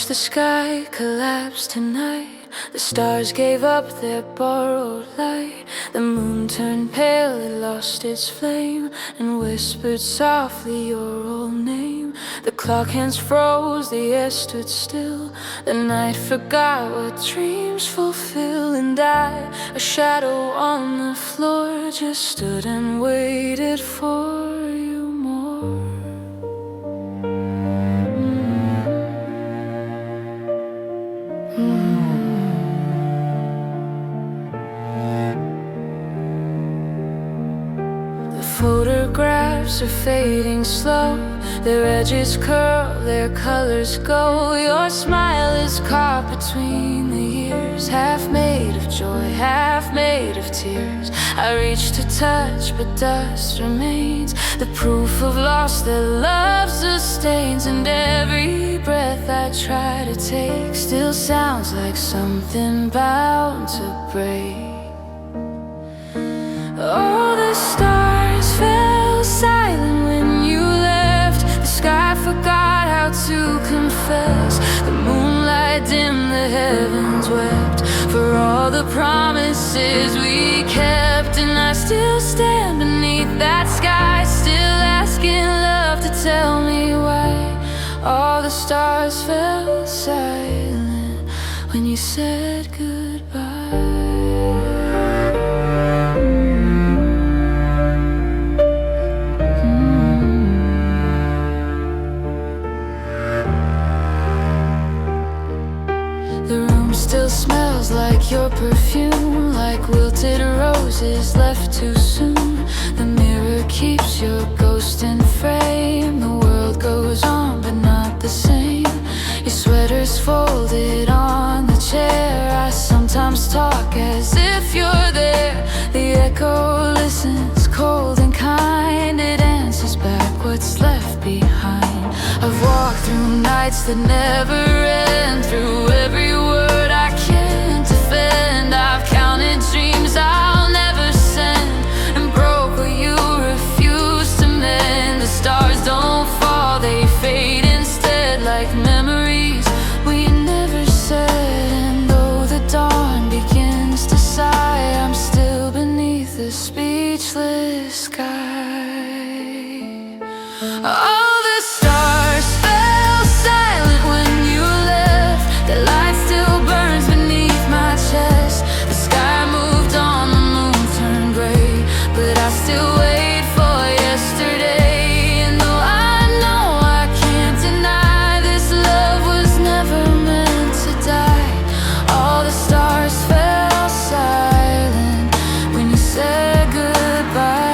watched the sky collapse tonight. The stars gave up their borrowed light. The moon turned pale, it lost its flame, and whispered softly your old name. The clock hands froze, the air stood still. The night forgot what dreams fulfill. And I, a shadow on the floor, just stood and waited for you more. Photographs are fading slow. Their edges curl, their colors go. Your smile is caught between the years, half made of joy, half made of tears. I reach to touch, but dust remains, the proof of loss that love sustains. And every breath I try to take still sounds like something bound to break. Oh, the stars fell silent when you left. The sky forgot how to confess. The moonlight dimmed, the heavens wept for all the promises we kept. And I still stand beneath that sky, still asking love to tell me why. All the stars fell silent when you said goodbye. Still smells like your perfume, like wilted roses left too soon. The mirror keeps your ghost in frame. The world goes on, but not the same. Your sweater's folded on the chair. I sometimes talk as if you're there. The echo listens, cold and kind. It answers back what's left behind. I've walked through nights that never end, through every word I can't defend. I've counted dreams I'll never send, and broke what you refuse to mend. The stars don't fall, they fade instead, like memories we never said. And though the dawn begins to sigh, I'm still beneath the speechless sky. All the stars fell silent when you left. The light still burns beneath my chest. The sky moved on, the moon turned gray, but I still wait for yesterday. And though I know I can't deny this love was never meant to die, all the stars fell silent when you said goodbye.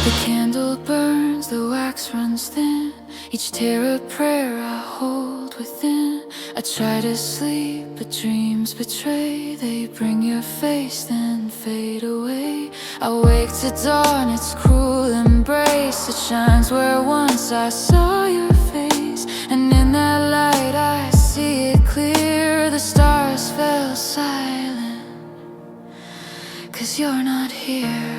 The candle burns, the wax runs thin. Each tear a prayer I hold within. I try to sleep, but dreams betray. They bring your face, then fade away. I wake to dawn, its cruel embrace. It shines where once I saw your face, and in that light I see it clear. The stars fell silent 'cause you're not here.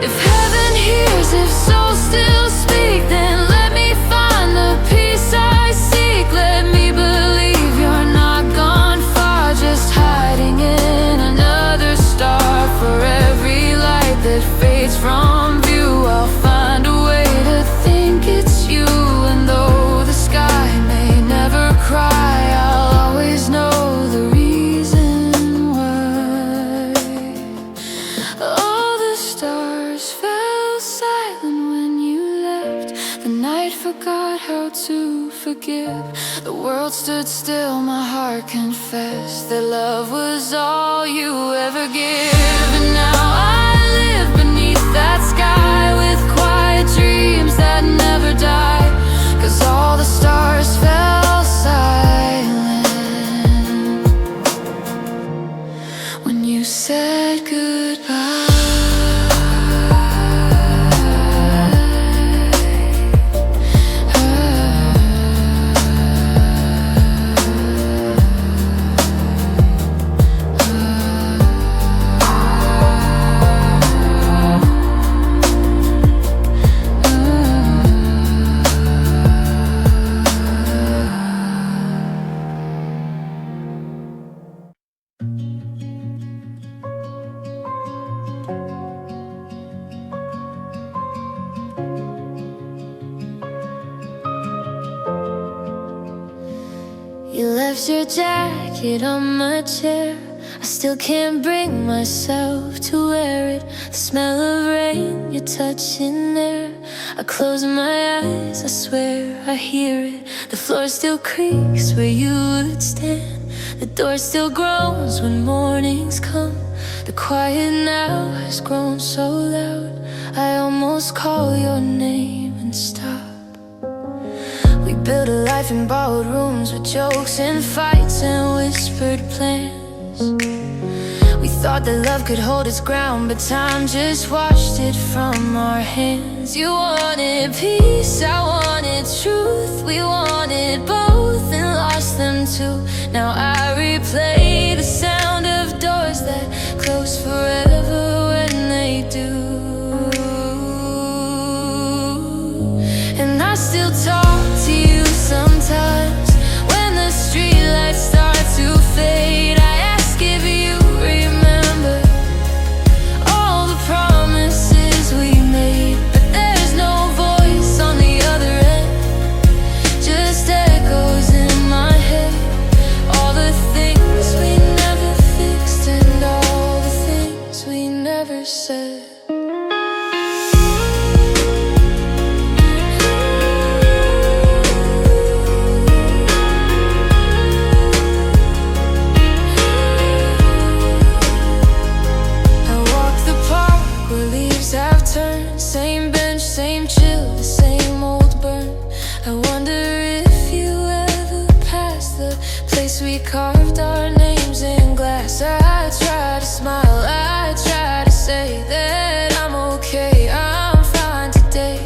If heaven hears, if souls still speak, then let me find the peace I seek. Let me believe you're not gone far, just hiding in another star. For every light that fades from view, I'll find a way to think it's you. And though the sky may never cry, I'll always know the reason why. All the stars fell silent when you left. The night forgot how to forgive. The world stood still, my heart confessed that love was all you ever give. And now I live beneath that sky with quiet dreams that never die, 'cause all the stars fell silent when you said goodbye. left your jacket on my chair. I still can't bring myself to wear it. The smell of rain, your touch in there. I close my eyes, I swear I hear it. The floor still creaks where you would stand. The door still groans when mornings come. The quiet now has grown so loud, I almost call your name and stop. We built a life in borrowed rooms with jokes and fights and whispered plans. We thought that love could hold its ground, but time just washed it from our hands. You wanted peace, I wanted truth. We wanted both and lost them too. Now I replay the sound of doors that close forever when they do. And I still talk to you sometimes when the streetlights start to fade. I ask if you remember all the promises we made, but there's no voice on the other end, just echoes in my head. All the things we never fixed and all the things we never said. Same bench, same chill, the same old burn. I wonder if you ever passed the place we carved our names in glass. I try to smile, I try to say that I'm okay, I'm fine today.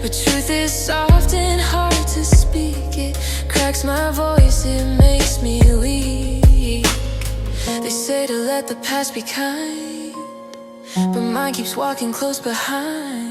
But truth is soft and hard to speak. It cracks my voice, it makes me weak. They say to let the past be kind, but mine keeps walking close behind.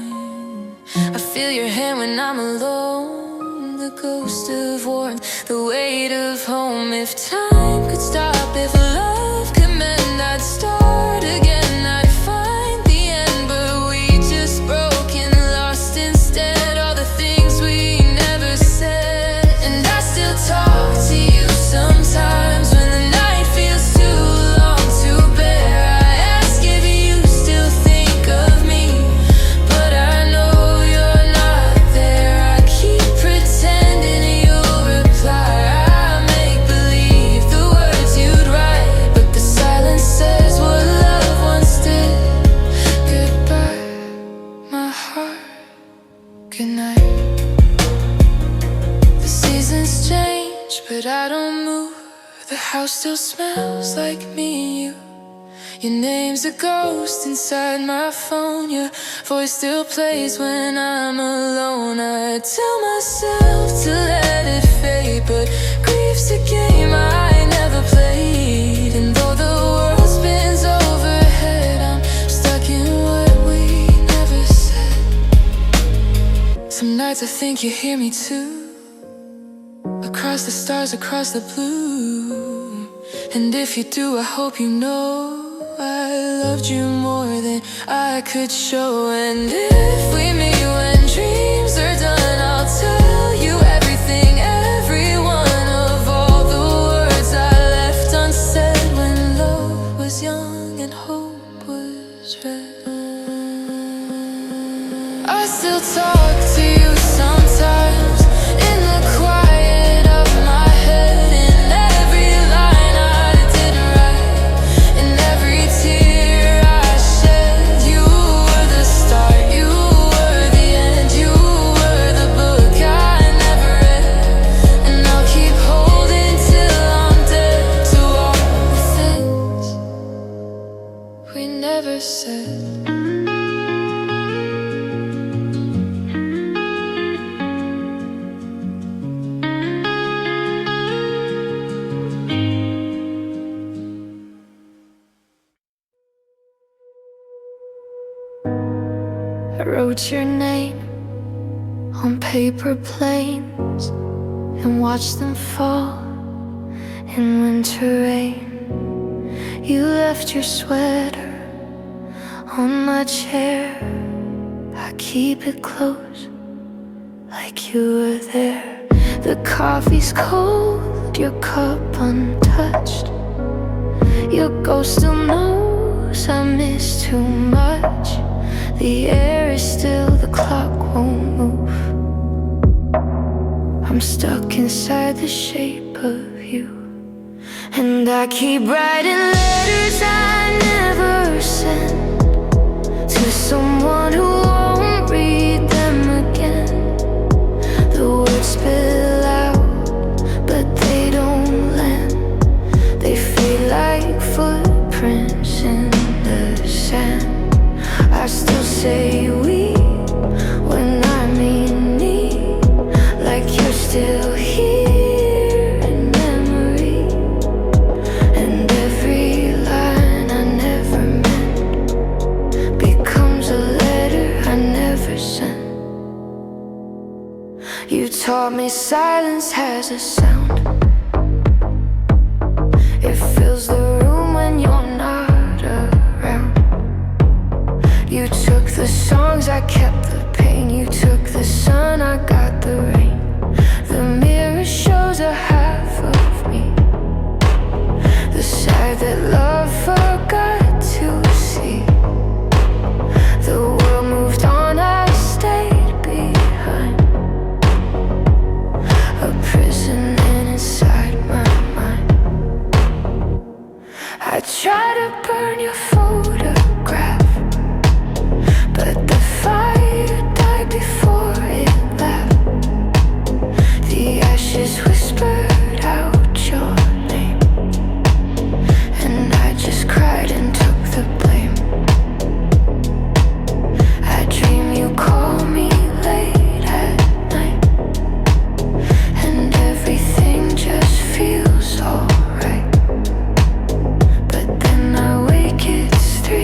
I feel your hand when I'm alone, the ghost of warmth, the weight of home. If time could stop, if love could mend, I'd start again, I'd find the end. But we just broke and lost instead, all the things we never said. And I still talk to you sometimes when the night feels too long to bear. I ask if you still think of me, but I know you're not there. I keep pretending you'll reply. I make believe the words you'd write, but the silence says what love once did. Goodbye, my heart, good night. The seasons change, but I don't move. The house still smells like me and you. Your name's a ghost inside my phone. Your voice still plays when I'm alone. I tell myself to let it fade, but grief's a game I never played. And though the world spins overhead, I'm stuck in what we never said. Some nights I think you hear me too, across the stars, across the blue. And if you do, I hope you know I loved you more than I could show. And if we meet when dreams are done, I'll tell you everything, every one of all the words I left unsaid when love was young and hope was red. I still talk to you sometimes in the quiet of my head, in every line I didn't write, in every tear I shed. You were the start, you were the end, you were the book I never read. And I'll keep holding till I'm dead to all the things we never said. I wrote your name on paper planes and watched them fall in winter rain. You left your sweater on my chair. I keep it close like you were there. The coffee's cold, hold your cup untouched. Your ghost still knows I miss too much. The air is still, the clock won't move. I'm stuck inside the shape of you, and I keep writing letters I never sent to someone who won't read them again. The words spill out, but they don't land. They feel like footprints in the sand. I still say we when I mean me, like you're still here in memory. And every line I never meant becomes a letter I never sent. You taught me silence has a sound. It fills the room when you're not around. You took the songs, I kept the pain. You took the sun, I got the rain. The mirror shows a half of me, the side that love forgot to see. The world moved on, I stayed behind, a prison inside my mind. I try to burn your photograph, but the fire died before it left. The ashes whispered out your name, and I just cried and took the blame. I dream you call me late at night, and everything just feels alright. But then I wake, it's 3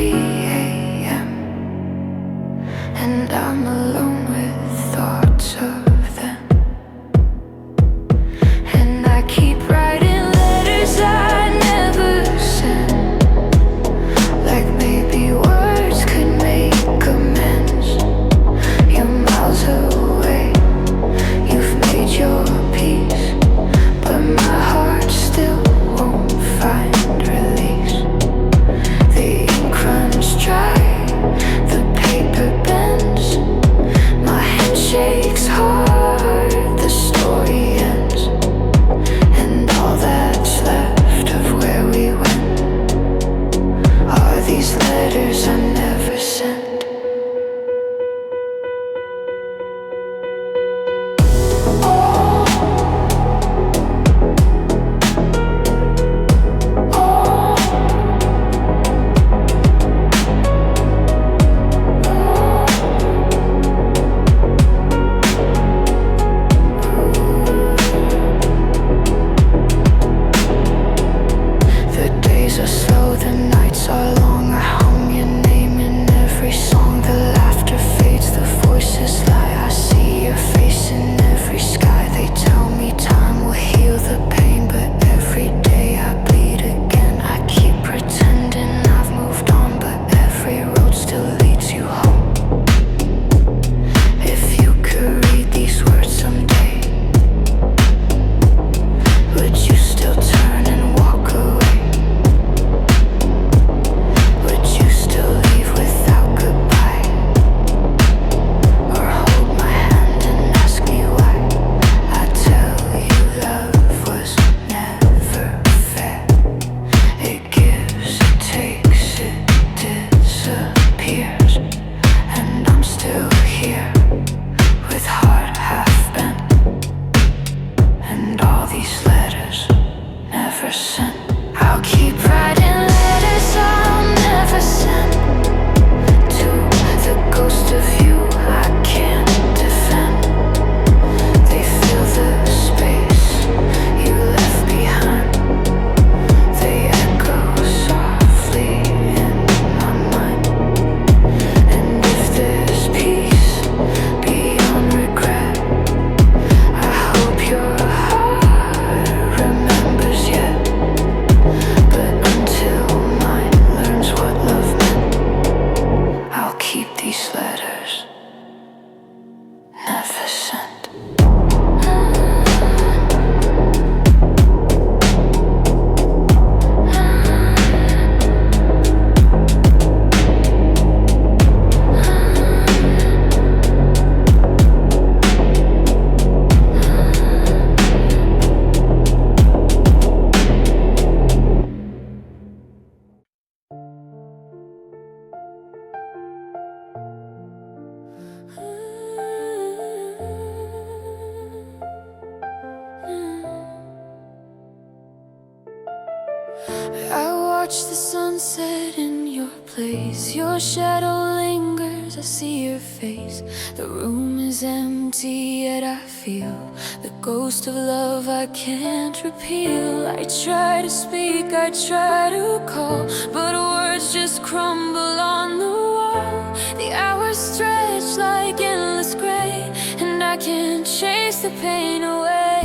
I watch the sunset in your place. Your shadow lingers, I see your face. The room is empty, yet I feel the ghost of love I can't repeal. I try to speak, I try to call, but words just crumble on the wall. The hours stretch like endless gray, and I can't chase the pain away.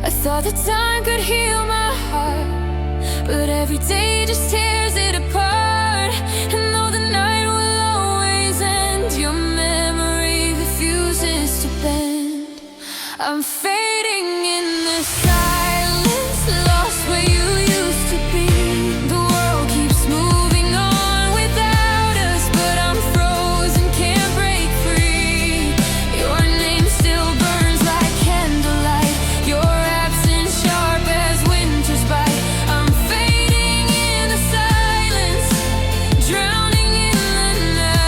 I thought that time could heal my heart, but every day just tears it apart. And though the night will always end, your memory refuses to bend. I'm fading in the silence, lost where you used to be. The world keeps moving on without us, but I'm frozen, can't break free. Your name still burns like candlelight, your absence sharp as winter's bite. I'm fading in the silence, drowning in the night.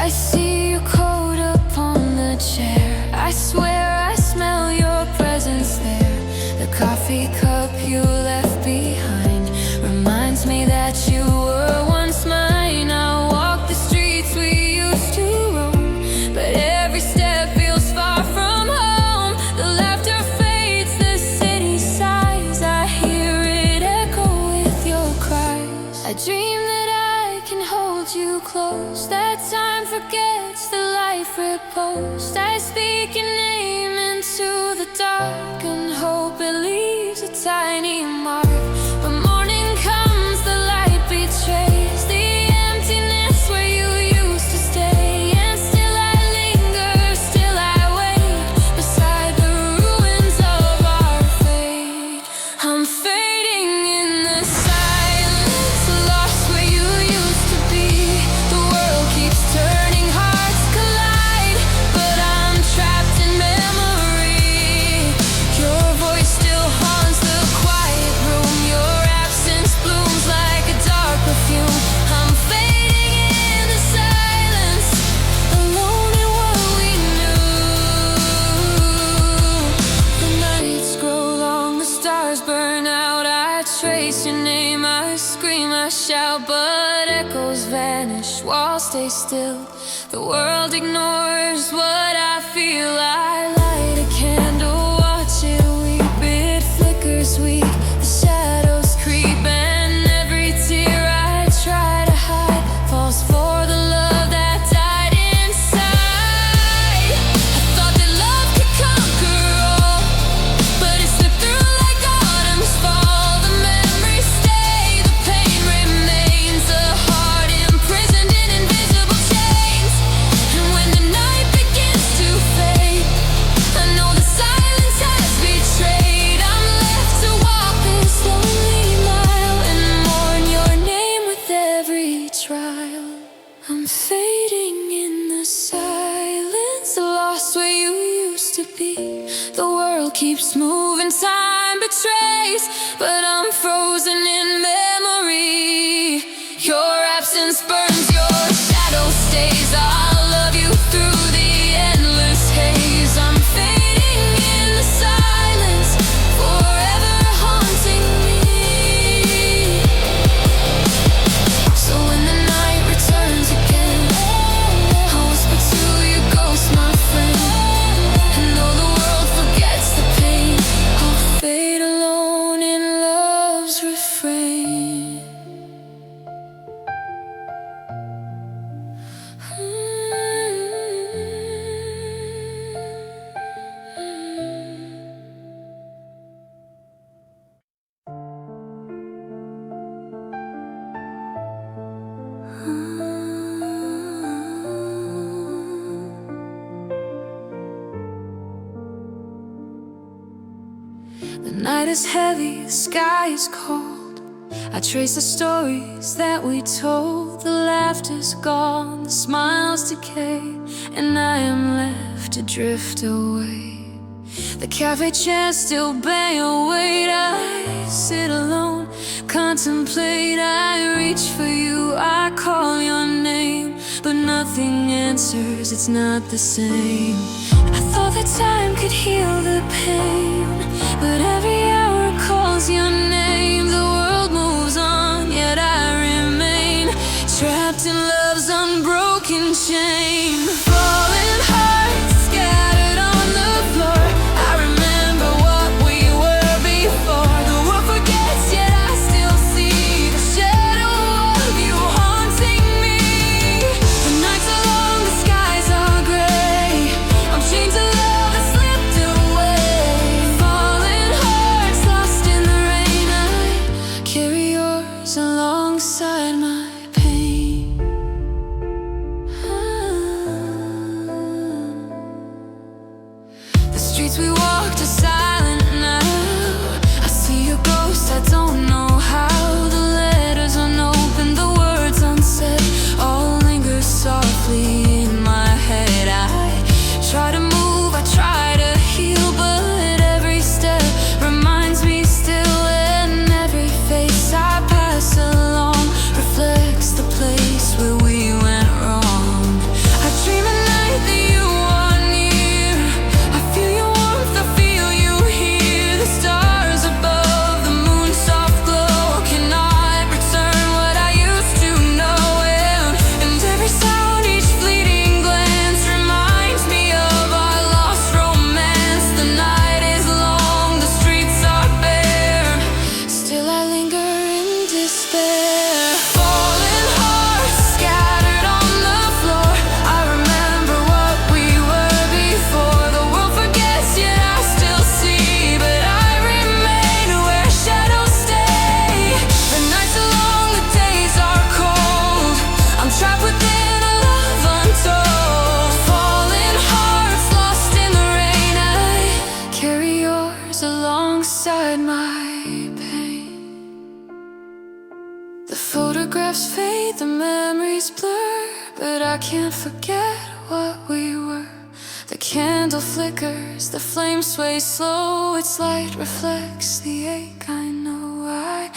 I see your coat upon the chair, I swear I smell your presence there. The coffee cup you left behind reminds me that you were once mine. I walk the streets we used to roam, but every step feels far from home. The laughter fades, the city sighs, I hear it echo with your cries. I dream that I can hold you close, that time forgets the life reposed. I speak your name into the dark, and hope it leaves a tiny mark. But morning comes, the light betrays the emptiness where you used to stay. And still I linger, still I wait beside the ruins of our fate. I'm fading in the silence, lost where you used to be. The world keeps turning, hearts collide, but I'm trapped in memory. Your voice still haunts the quiet room, your absence blooms like a dark perfume. I'm fading in the silence, alone in what we knew. The nights grow long, the stars burn out. I trace your name, I scream, I shout, but echoes vanish, walls stay still. The world ignores what I feel. I light a candle, watch it weep, it flickers weak, the shadows creep, and every tear I try to hide falls for the love that died inside. I thought that love could conquer all, but it slipped through like autumn's fall. The memories stay, the pain remains, the heart imprisoned in invisible chains. And when the night begins to fade, I know the silence has betrayed. I'm left to walk this lonely mile and mourn your name with every trial. I'm fading in the silence, lost where you used to be. The world keeps moving, time betrays, but I'm frozen in memory. Your absence burns, your shadow stays. I'll love you through the endless haze. I'm fading in the silence, forever haunting me. So when the night returns again, I'll whisper to your ghost, my friend. And though the world forgets the pain, I'll fade alone in love's refrain. The night is heavy, the sky is cold. I trace the stories that we told. The laughter's gone, the smiles decay, and I am left to drift away. The cafe chairs still bear your weight. I sit alone, contemplate. I reach for you, I call your name, but nothing answers, it's not the same. I Thought that time could heal the pain, but every hour calls your name. The world moves on, yet I remain trapped in love's unbroken chain. Falling hearts scattered on the floor. I remember what we were before. The world forgets, yet I still see the shadow of you haunting me. The nights are long, the skies are gray. I'm chained to love that slipped away. Falling hearts lost in the rain. I carry yours alongside my pain. The streets we walked are silent now. I see your ghost, I don't know how. The letters unopened, the words unsaid, all linger softly in my head. I try to move, I try to heal, but every step reminds me still. And every face I pass along reflects the place where we went wrong. I dream at night that you are near. I feel your warmth, I feel you here. The stars above, the moon's soft glow cannot return what I used to know. And every sound, each fleeting glance reminds me of our lost romance. The night is long, the streets are bare, still I linger in despair. Fallen hearts scattered on the floor. I remember what we were before. The world forgets, yet I still see, but I remain where shadows stay. The nights are long, the days are cold. I'm trapped within a love untold. Fallen hearts lost in the rain. I carry yours alongside my pain. The photographs fade, the memories blur, but I can't forget what we were. The candle flickers, the flame sways slow. Its light reflects the ache, I know. I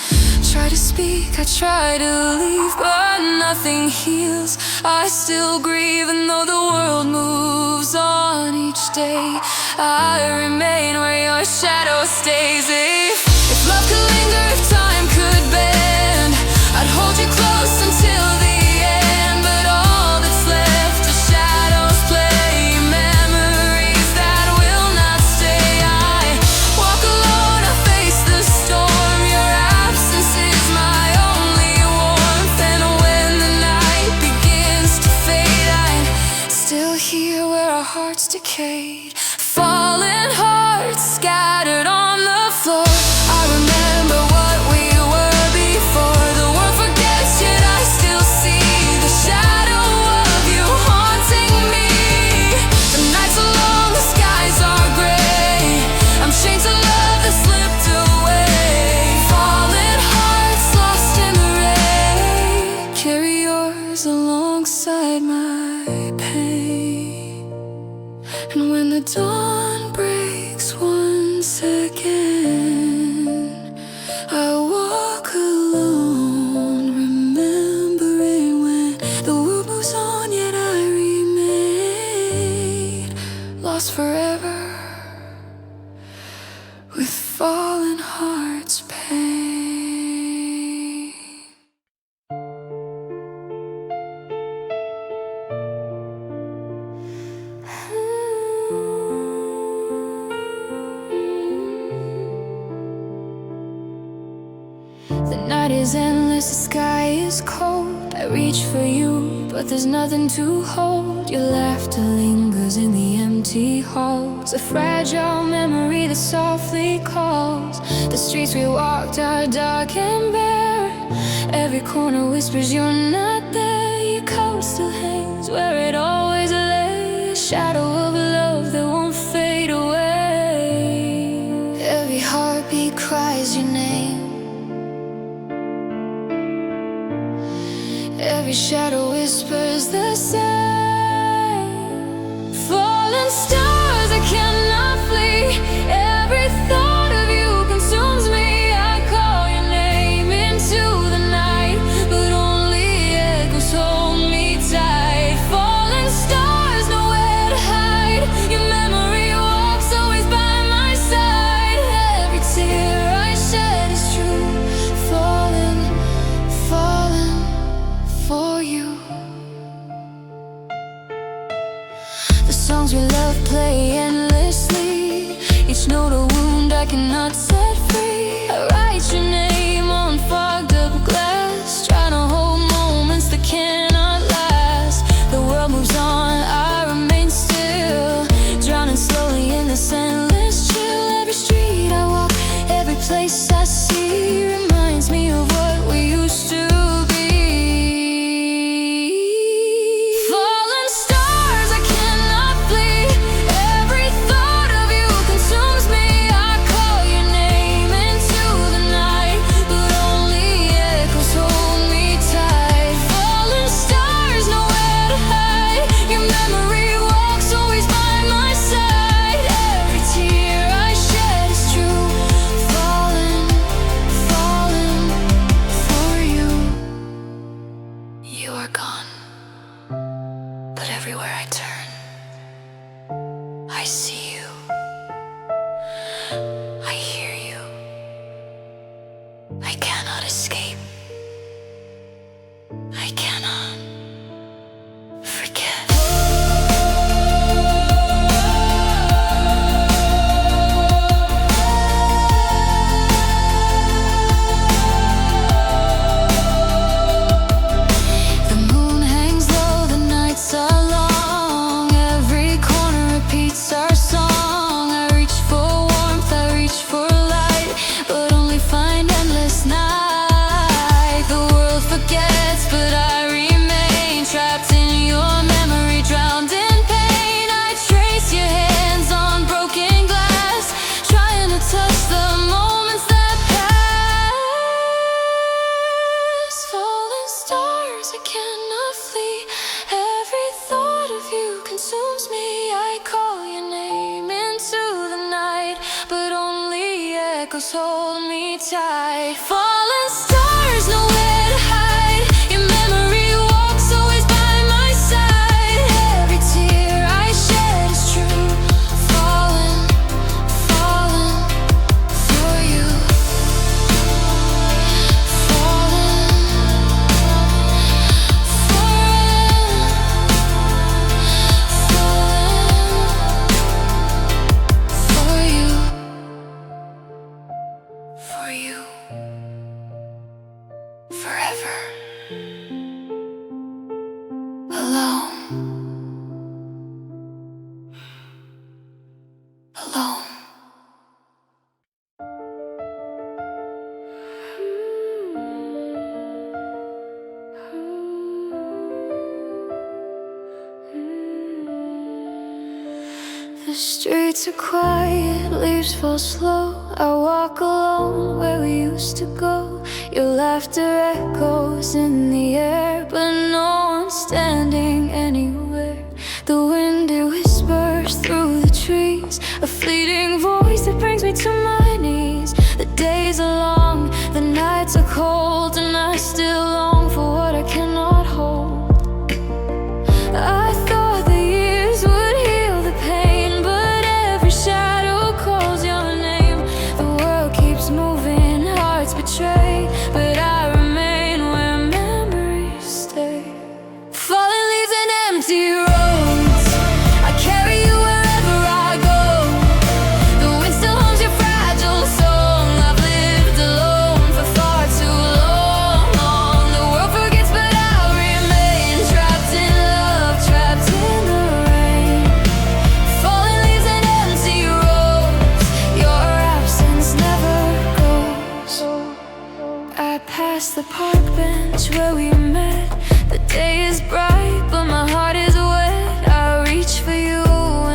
try to speak, I try to leave, but nothing heals. I still grieve, and though the world moves on each day, I remain where your shadow stays. If love could linger, if time could bend, I'd hold you close until the end. But all that's left are shadows play, memories that will not stay. I walk alone, I face the storm. Your absence is my only warmth, and when the night begins to fade, I'm still here where our hearts decayed. Fallen hearts scattered on the floor. I remember what we were before. The world forgets, yet I still see the shadow of you haunting me. The nights are long, the skies are gray. I'm chained to love that slipped away. Fallen hearts lost in the rain. Carry yours alongside my pain. And when the dawn breaks once again, I walk alone, remembering when the world moves on, yet I remain lost forever with fallen hearts' pain. The night is endless, the sky is cold. I reach for you, but there's nothing to hold. Your laughter lingers in the empty halls, a fragile memory that softly calls. The streets we walked are dark and bare. Every corner whispers you're not there. Your coat still hangs where it always lay, a shadow of love that won't fade away. Every heartbeat cries your name. Every shadow whispers the same. Fallen stars, I cannot flee. Every thought of you consumes me. I call your name into the night, but only echoes hold me tight. Fallen stars, nowhere to hide. Your memory echoes hold me tight. Fallen stars, nowhere to hide. Your memory walks always by my side. Every tear I shed is true. Fallen, fallen for you. Fallen for you. For you, forever, alone, alone. The streets are quiet, leaves fall slow. I walk alone where we used to go. Your laughter echoes in the air, but no one's standing anywhere. The wind, it whispers through the trees, a fleeting voice that brings me to my knees. The days are long, the nights are cold, and I still long for what I cannot hold. I thought the years would heal the pain, but every shadow calls your name. The world keeps moving, hearts betray, but I remain where memories stay. Fallen leaves and empty roads, I carry you wherever I go. The wind still hums your fragile song. I've lived alone for far too long. The world forgets, but I remain trapped in love, trapped in the rain. Fallen leaves and empty roads, your absence never goes. I pass the park bench where we met. The day is bright, but my heart is wet. I reach for you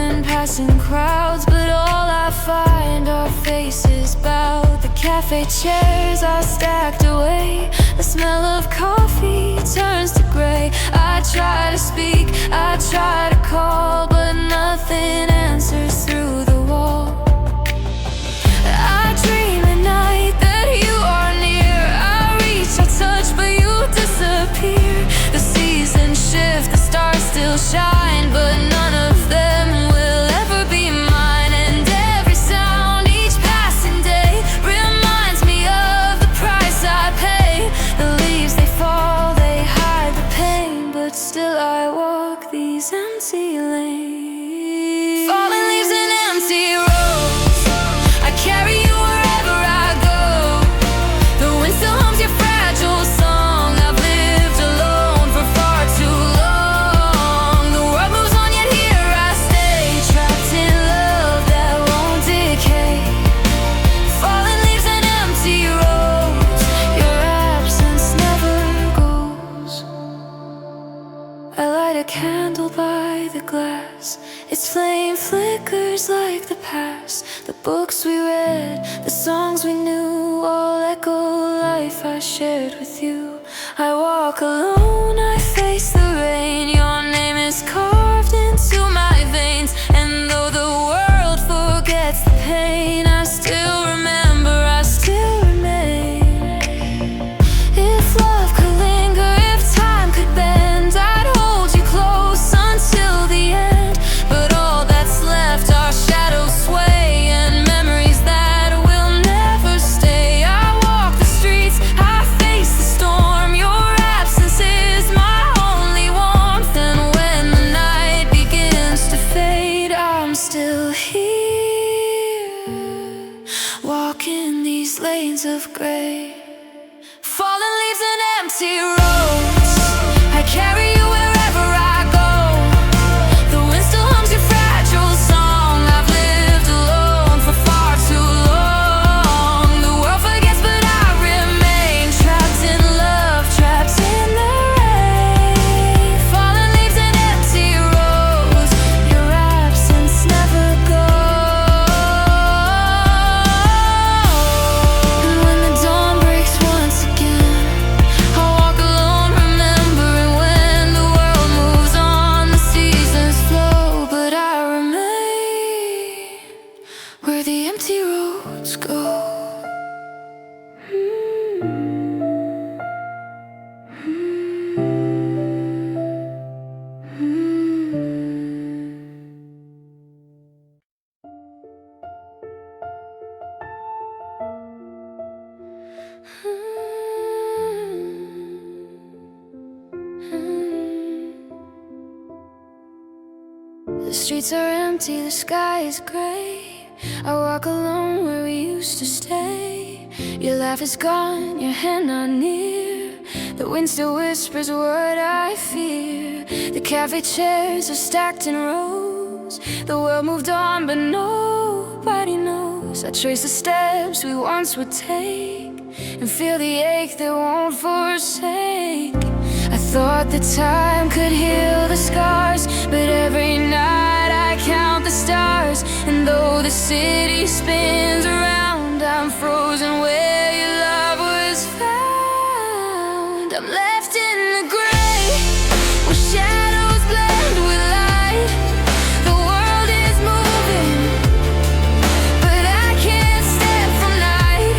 in passing crowds, but all I find are faces bowed. The cafe chairs are stacked away. The smell of coffee turns to gray. I try to speak, I try to call, but nothing answers through the wall. I dream at night that you are near. I reach, I touch, but you disappear. The seasons shift, the stars still shine, but none of them will ever be mine. And every sound, each passing day, reminds me of the price I pay. The leaves, they fall, they hide the pain, but still I walk these empty lanes. Fallen leaves and empty roads, I carry you wherever I go. The wind still hums your fragile song. I've lived alone for far too long. The world moves on, yet here I stay, trapped in love that won't decay. Fallen leaves and empty roads, your absence never goes. I light a candle by the glass. Its flame flickers like the past. The books we read, the songs we knew, all echo life I shared with you. I walk alone, I face the rain. Your name is carved into my veins, and though the world forgets the pain, I still remember, I still remain. If love could linger, if time could bend, I'd hold you close until the end. But all that's left are shadows sway, and memories that will never stay. I walk the streets, I face the storm. Your absence is my only warmth, and when the night begins to fade, I'm still here, walking these lanes of gray. Fallen leaves and empty roads, I carry you wherever I go. The wind still hums your fragile song. I've lived alone for far too long. The world forgets, but I remain trapped in love, trapped in the rain. Fallen leaves and empty roads, your absence never goes. And when the dawn breaks once again, I walk alone, remembering when the world moves on. The seasons flow, but I remain where the empty roads go. The streets are empty, the sky is gray. I walk alone where we used to stay. Your laugh is gone, your hand not near. The wind still whispers what I fear. The cafe chairs are stacked in rows. The world moved on but nobody knows. I trace the steps we once would take and feel the ache that won't forsake. I thought that time could heal the scars, but every night I count the stars. And though the city spins around, I'm frozen where your love was found. I'm left in the gray, where shadows blend with light. The world is moving, but I can't stand from night.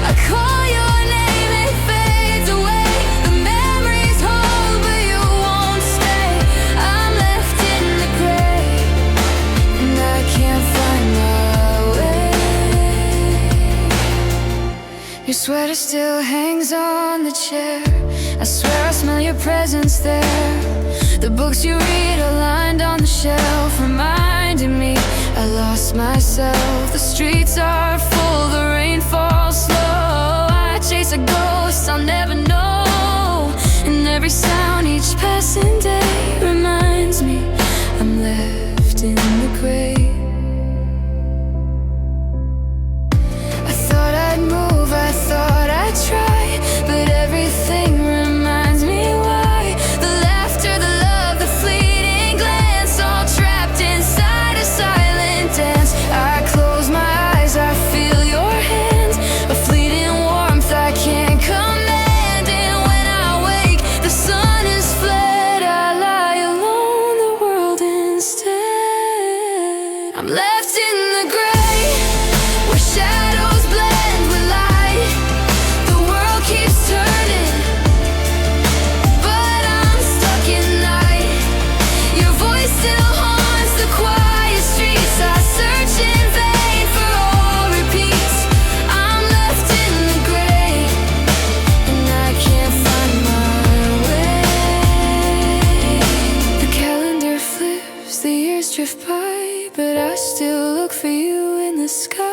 I call your name, it fades away. The memories hold, but you won't stay. I'm left in the gray, and I can't find my way. Your sweater still hangs on the chair. I swear I smell your presence there. The books you read are lined on the shelf, reminding me I lost myself. The streets are full, the rain falls slow. I chase a ghost I'll never know, and every sound each passing day reminds me I'm left in the grave. I thought I'd move, I thought I'd try, but everything reminds me why. The laughter, the love, the fleeting glance, all trapped inside a silent dance. I close my eyes, I feel your hands, a fleeting warmth I can't command. And when I wake, the sun is fled. I lie alone, the world instead. I'm left in the gray, where shadows blend with light. The world keeps turning, but I'm stuck in night. Your voice still haunts the quiet streets. I search in vain for all repeats. I'm left in the gray, and I can't find my way. The calendar flips, the years drift by, but I still look for you in the sky.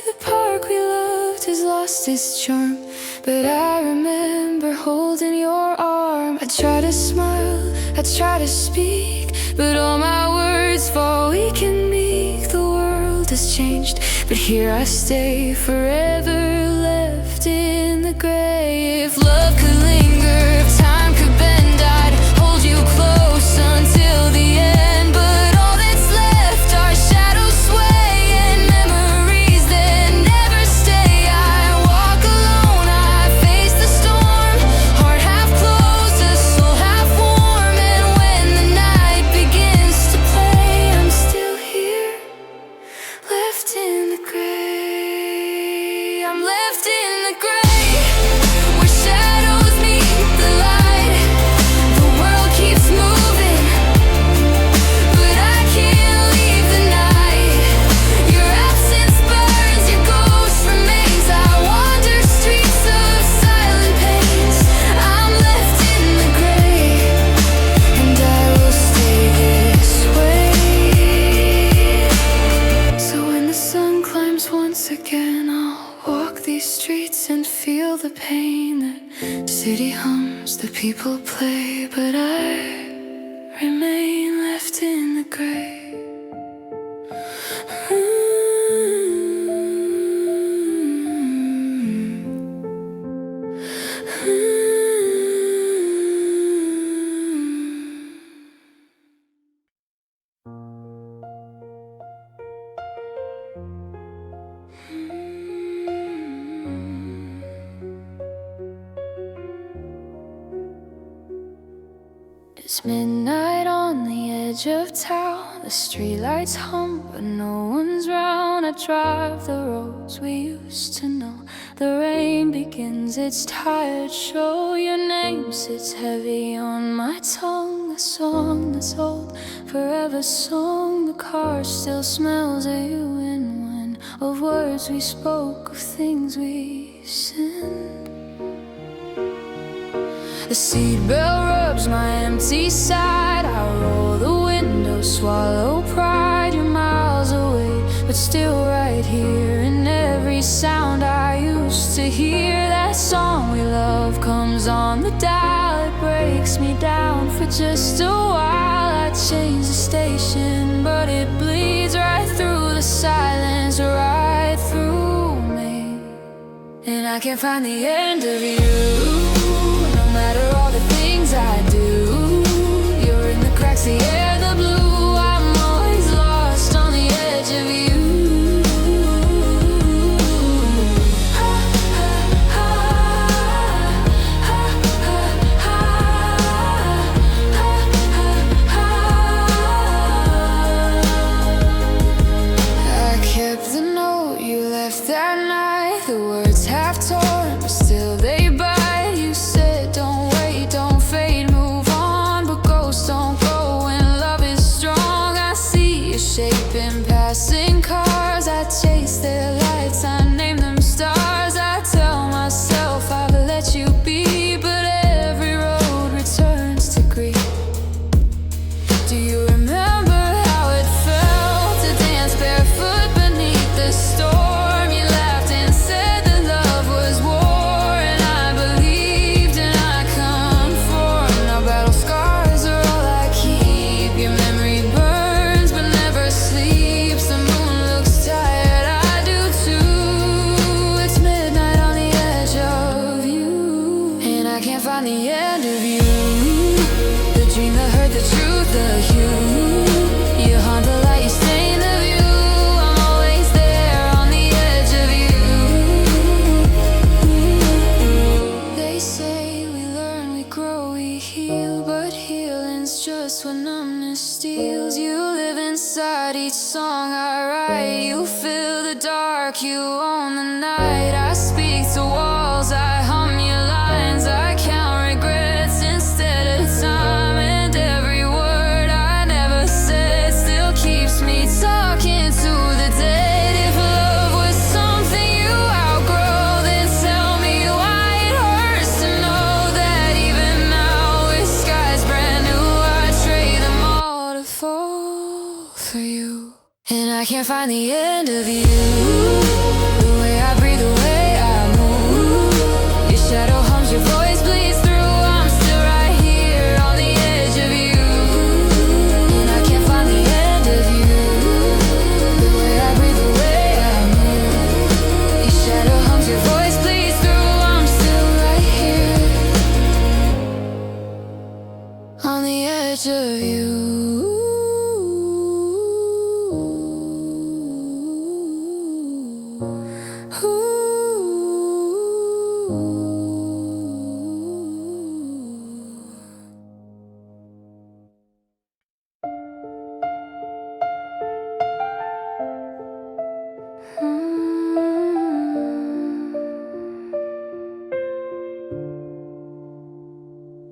The park we loved has lost its charm, but I remember holding your arm. I try to smile, I try to speak, but all my words fall weak and meek. The world has changed, but here I stay, forever left in the gray. If love could linger, if time could bend, I'd hold you close until the end. But all that's left are shadows sway and memories that never stay. I walk alone, I face the storm, heart half closed, a soul half warm. And when the night begins to play, I'm still here, left in the gray. I'm left in the gray, where shadows meet the light. The world keeps moving, but I can't leave the night. Your absence burns, your ghost remains. I wander streets of silent pains. I'm left in the gray, and I will stay this way. So when the sun climbs once again, I'll walk these streets and feel the pain. The city hums, the people play, but I remain left in the gray. It's midnight on the edge of town. The streetlights hum, but no one's round. I drive the roads we used to know. The rain begins its tired show. Your name sits heavy on my tongue. A song that's old, forever sung. The car still smells of you, and when of words we spoke, of things we sinned. The seatbelt rubs my empty side. I roll the window, swallow pride. You're miles away, but still right here. In every sound I used to hear, that song we love comes on the dial. It breaks me down for just a while. I change the station, but it bleeds right through the silence, right through me. And I can't find the end of you. No matter all the things I do, you're in the cracks, the air, the blue. I'm always lost on the edge of you. I kept the note you left that night. The words half torn, but still they bite. Shaping passing cars, I chase their lights, I name them stars. I tell myself I've let you be, but every road returns to grief. Do you remember how it felt to dance barefoot beneath the storm? You laughed and said that love was war, and I believed and I conformed. Now battle scars are all I keep. Your memory burns but never sleeps. The moon looks tired, I do too. It's midnight on the edge of you, and I can't find the end of you. The dream that heard the truth of you. You haunt the light, you stain the view. I'm always there on the edge of you. They say we learn, we grow, we heal, but healing's just when numbness steals. You live inside each song I write. You fill the dark, you own the night. I speak to walls, I hum your lines. I count regrets instead of time, and every word I never said still keeps me talking to the dead. If love was something you outgrow, then tell me why it hurts to know that even now with skies brand new, I trade them all to fall for you. And I can't find the end of you. The way I breathe, the way I move. Your shadow hums, your voice bleeds through. I'm still right here on the edge of you. And I can't find the end of you. The way I breathe, the way I move. Your shadow hums, your voice bleeds through. I'm still right here on the edge of you.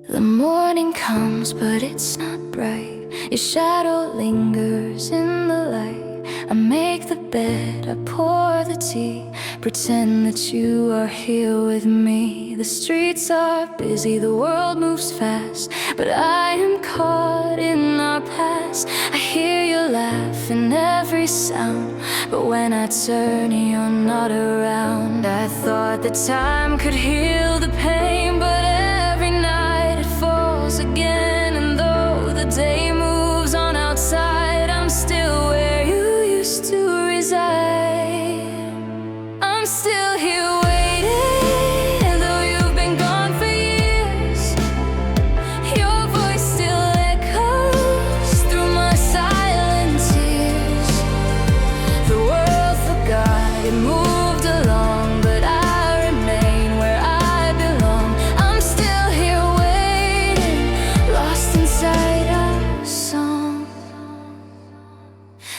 The morning comes, but it's not bright. Your shadow lingers in the light. I make the bed, I pour the tea, pretend that you are here with me. The streets are busy, the world moves fast, but I am caught in our past. I hear your laugh in every sound, but when I turn, you're not around. I thought that time could heal the pain, but every night it falls again. And though the day moves on outside, I'm still where you used to reside. I'm still here waiting, though you've been gone for years. Your voice still echoes through my silent tears. The world forgot, it moved along, but I remain where I belong. I'm still here waiting, lost inside a song.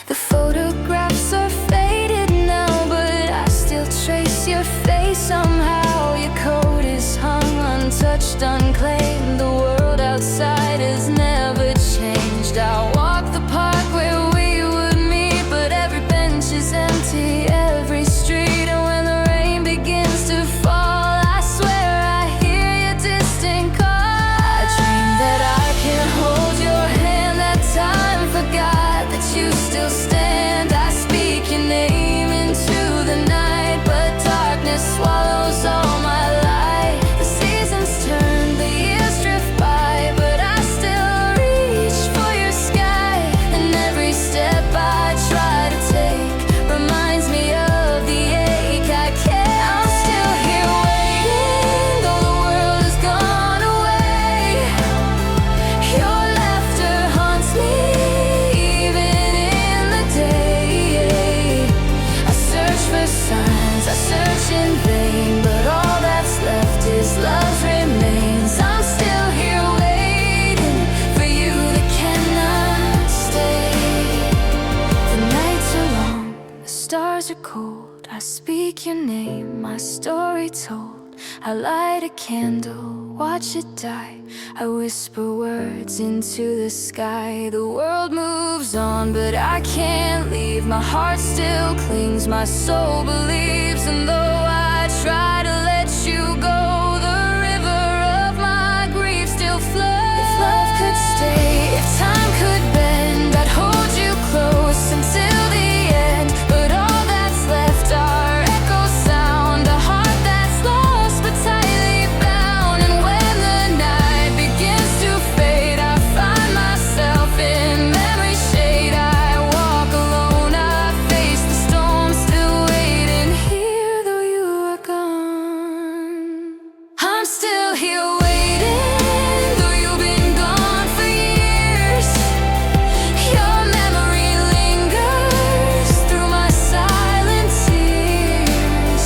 The photographs are faded now, but I still trace your face somehow. Your coat is hung untouched, unclaimed. The world outside has never changed. I walk the park where we would meet, but every bench is empty, hold. I speak your name, my story told. I light a candle, watch it die. I whisper words into the sky. The world moves on, but I can't leave. My heart still clings, my soul believes. And though I try to let you go, the river of my grief still flows. If love could stay, if time could bend, I'd hold you close until the end. But all that's left are echoes sound, a heart that's lost but tightly bound. And when the night begins to fade, I find myself in memory's shade. I walk alone, I face the storm, still waiting here though you are gone. I'm still here waiting, though you've been gone for years. Your memory lingers through my silent tears.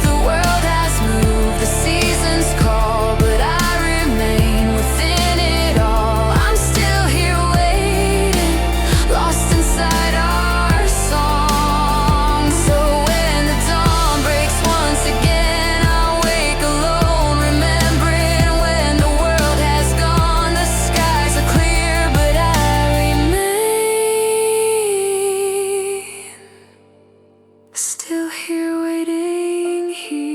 The world has moved, the seasons call, but I remain within it all. I'm still here waiting, lost inside our song. So when the dawn breaks once again, I'll wake alone, remembering when the world has gone. The skies are clear, but I remain still here waiting here.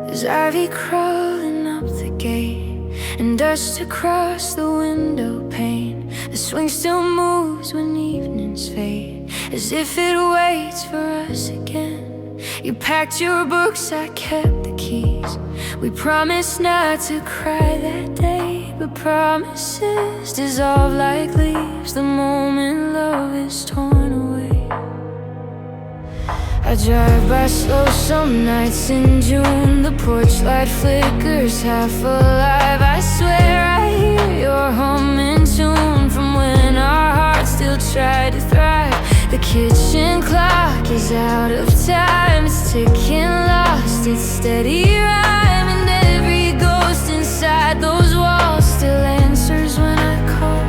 There's ivy crawling up the gate and dust across the window pane. The swing still moves when evenings fade, as if it waits for us again. You packed your books, I kept the keys. We promised not to cry that day, but promises dissolve like leaves the moment love is torn away. I drive by slow some nights in June. The porch light flickers half alive. I swear I hear your humming tune from when our hearts still tried to thrive. The kitchen clock is out of time, it's ticking, lost its steady rhyme. And every ghost inside those walls still answers when I call.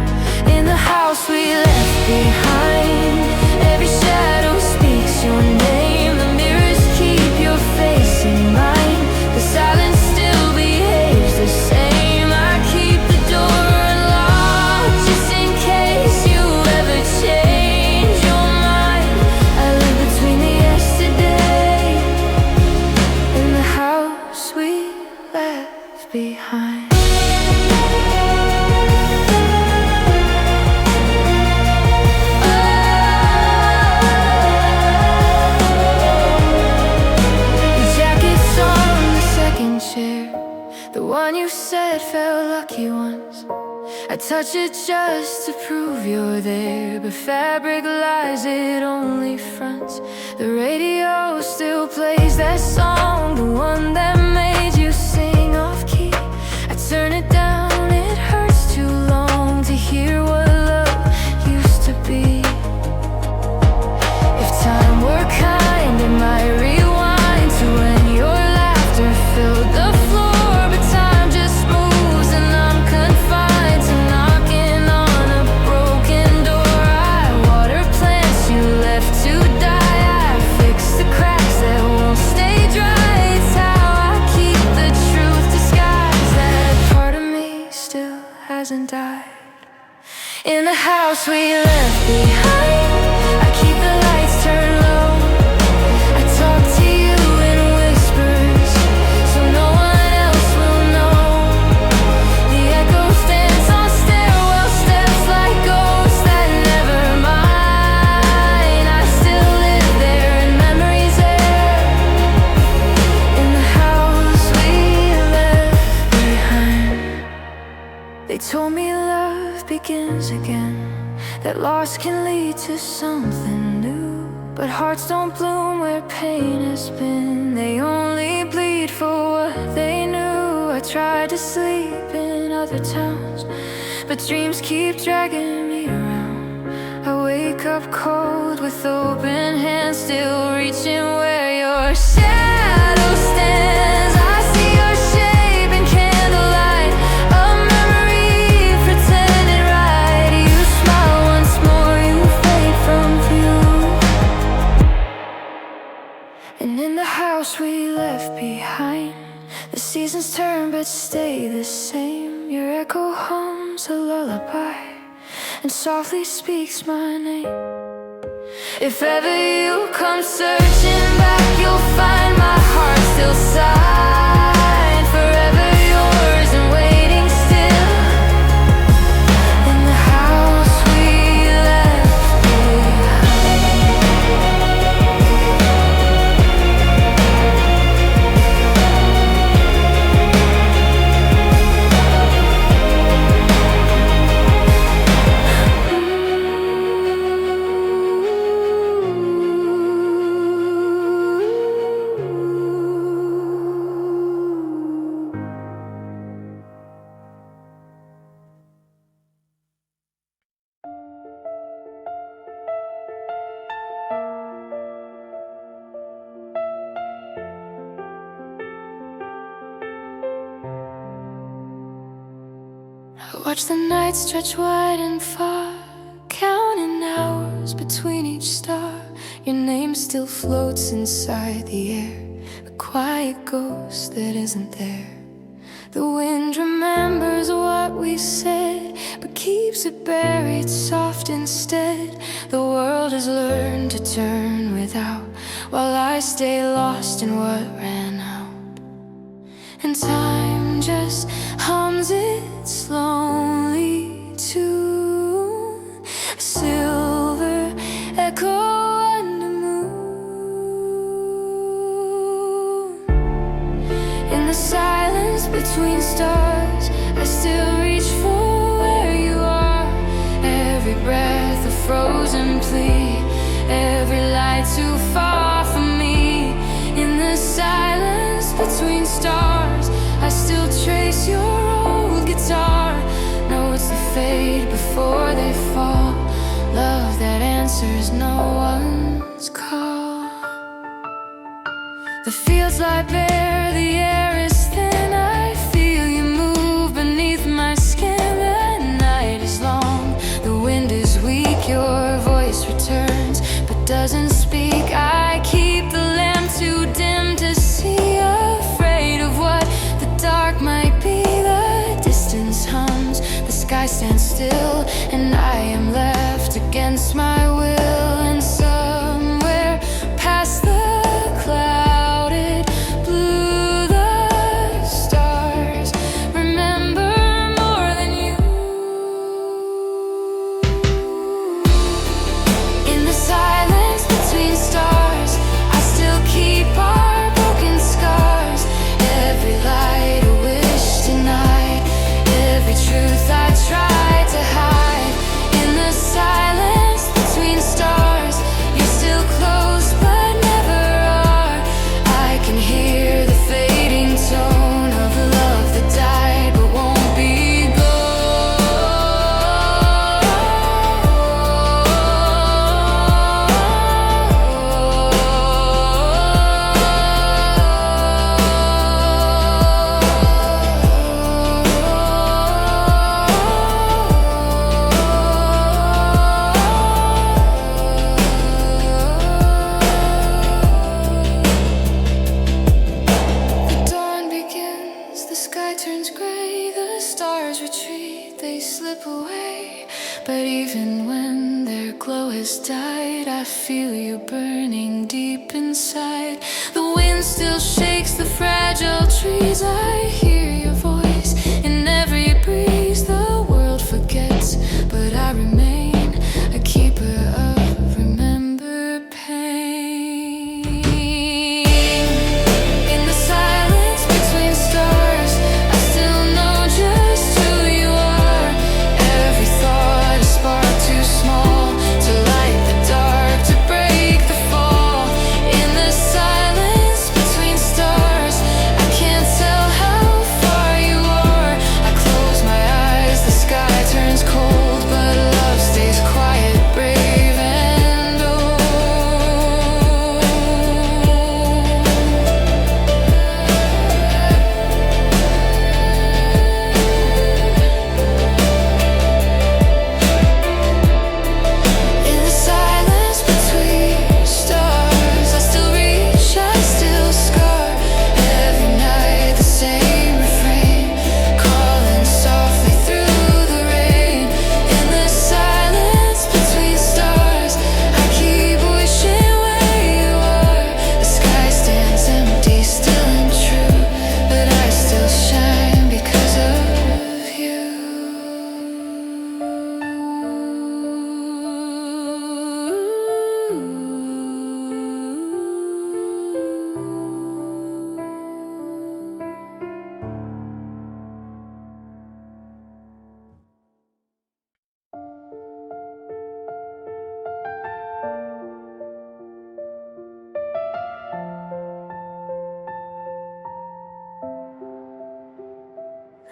In the house we left behind, every shadow speaks your name. The mirrors keep your face in mine, the silence still behaves the same. I keep the door unlocked just in case you ever change your mind. I live between the yesterday and the house we left behind. The one you said felt lucky once. I touch it just to prove you're there, but fabric lies, it only fronts. The radio still plays that song, the one that made you sing off key. I turn it down, it hurts too long to hear what love used to be. If time were kind, it might rewind to when your laughter filled the floor. Died. In the house we left behind, I keep the lights turned low. I talk to you in whispers, so no one else will know. The echoes dance on stairwell steps like ghosts that never mind. I still live there and memories there, in the house we left behind. They told me love begins again, that loss can lead to something new. But hearts don't bloom where pain has been, they only bleed for what they knew. I tried to sleep in other towns, but dreams keep dragging me around. I wake up cold with open hands, still reaching where your shadow stands. I see your shape in candlelight, a memory pretending right. You smile once more, you fade from view. And in the house we left behind, the seasons turn but stay the same. Your echo hums a lullaby and softly speaks my name. If ever you come searching back, you'll find my heart still signed, forever yours and waiting still, in the house we left Watch the night stretch wide and far, counting hours between each star. Your name still floats inside the air, a quiet ghost that isn't there. The wind remembers what we said, but keeps it buried soft instead. The world has learned to turn without, while I stay lost in what ran out. And time just hums its lonely tune, a silver echo under moon. In the silence between stars, I still reach for where you are. Every breath a frozen plea, every light too far from me. In the silence between stars, I still trace your old guitar. No, it's the fade before they fall, love that answers no one's call. The fields lie bare, the air is thin, I feel you move beneath my skin. The night is long, the wind is weak, your voice returns but doesn't speak. I keep the lamp too dim to see, afraid of what the dark might be. The distance hums, the sky stands still, and I am left against my will. And somewhere past the clouded blue, the stars remember more than you. In the silence between stars, I still keep our broken scars. Every light a wish denied, every truth I tried to hide. In the silence between stars, you're still close but never are. I can hear the fading tone of love that died but won't be The dawn begins, the sky turns gray, the stars retreat, they slip away. But even when their glow has died, I feel you burning deep inside. The wind still shakes the fragile trees, I hear your voice in every breeze. The world forgets, but I remain a keeper of remembered pain. In the silence between stars, I still know just who you are. Every thought a spark too small to light the dark, to break the fall. In the silence between stars, I can't tell how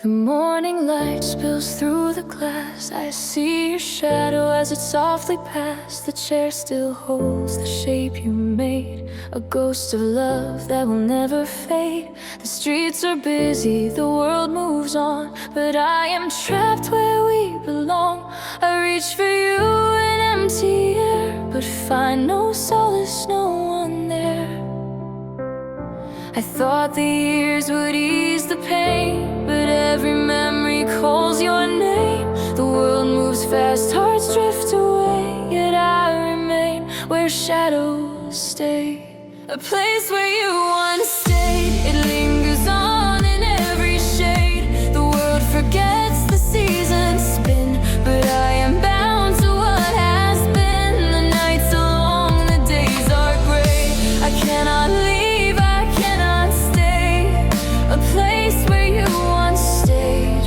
The morning light spills through the glass. I see your shadow as it softly passed. The chair still holds the shape you made, a ghost of love that will never fade. The streets are busy, the world moves on, but I am trapped where we belong. I reach for you in empty air, but find no solace, no one there. I thought the years would ease the pain, but every memory calls your name. The world moves fast, hearts drift away, yet I remain where shadows stay. A place where you once stayed, it lingers on in every shade. The world forgets the seasons spin, but I am bound to what has been. The nights are long, the days are gray. I cannot leave, I cannot stay. A place where you once stayed,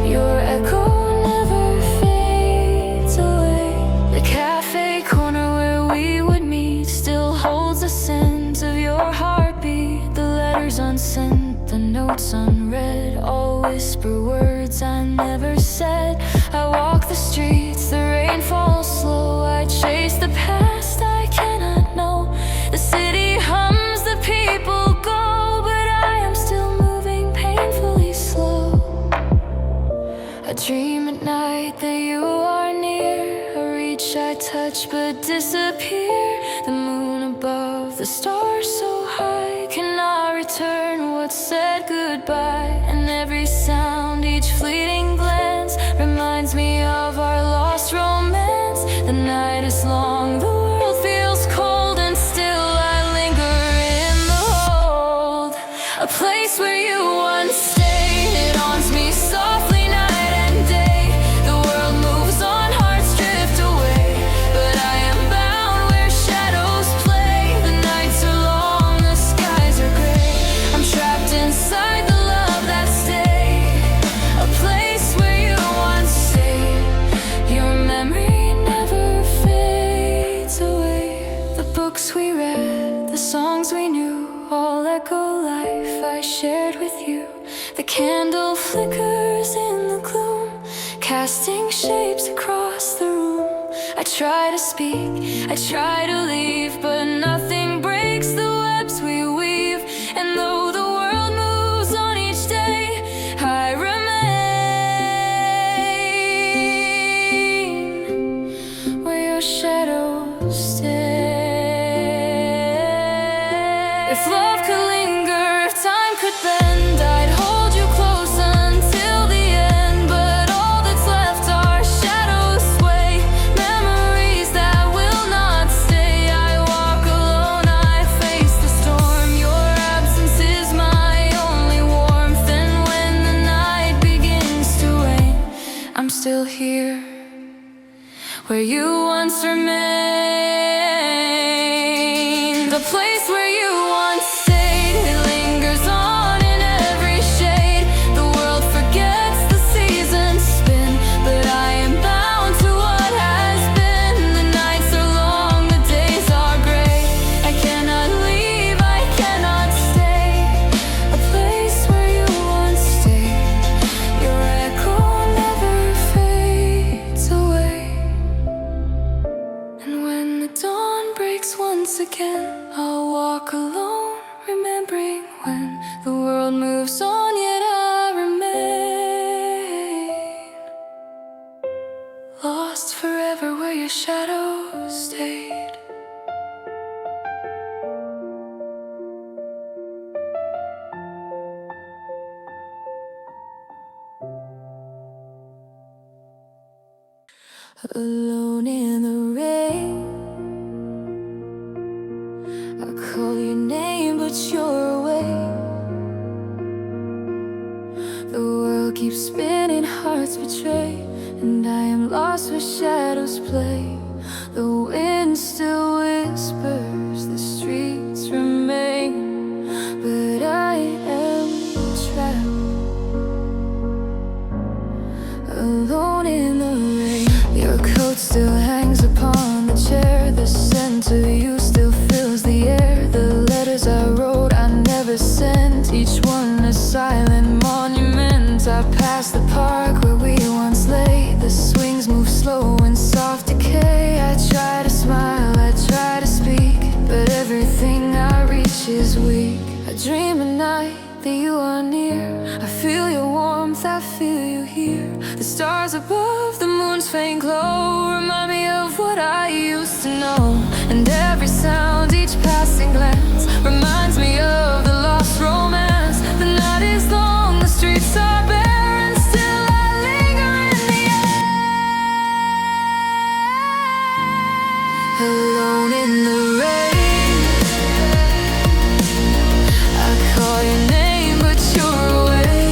your echo never fades away. The cafe corner where we would meet still holds a scent of your heartbeat. The letters unsent, the notes unread, all whisper words I never said. I walk the streets, the rain falls slow. I chase the past I cannot know. The city hums, the people go, but I am still moving painfully slow. I dream at night that you are near. I reach, I touch, but disappear. The moon above, the stars so high, cannot return what's said goodbye. And every sound, each fleeting glance, reminds me of our lost romance. The night is long, the world feels cold, and still I linger in the hold. A place where you once stayed, it haunts me softly night and day. The world moves on, hearts drift away, but I am bound where shadows play. The nights are long, the skies are gray. I'm trapped inside the love that stayed. A place where you once stayed, your memory never fades away. The books we read, the songs we knew, all echo life I shared with you. The candle flickers in the gloom, casting shapes across the room. I try to speak, I try to leave, but nothing breaks the webs we weave. And though the world moves on each day, I remain where your shadows stay. If love could linger, if time could bend, I'd hold you close until the end. But all that's left are shadows sway, memories that will not stay. I walk alone, I face the storm. Your absence is my only warmth, and when the night begins to wane, I'm still here where you once remained. The place where you once stayed, it lingers on in every shade. The world forgets the seasons spin, but I am bound to what has been. The nights are long, the days are gray. I cannot leave, I cannot stay. A place where you once stayed, your echo never fades away. And when the dawn breaks once again, I'll walk alone, remembering when the world moves on, yet I remain lost forever where your shadow stayed. Alone in the rain, I call your name, but you're away. The world keeps spinning, hearts betray, and I am lost where shadows play. The wind still whispers, the streets remain, but I am trapped, alone in the rain. Your coat still hangs upon the chair, the scent of you still fills the air. The letters I wrote I never sent, each one a silent monument. I swings move slow in soft decay. I try to smile, I try to speak, but everything I reach is weak. I dream at night that you are near. I feel your warmth, I feel you here. The stars above, the moon's faint glow remind me of what I used to know. And every sound, each passing glance reminds me of the lost romance. The night is long, the streets are bare, and still I linger in the air. Alone in the rain, I call your name but you're away.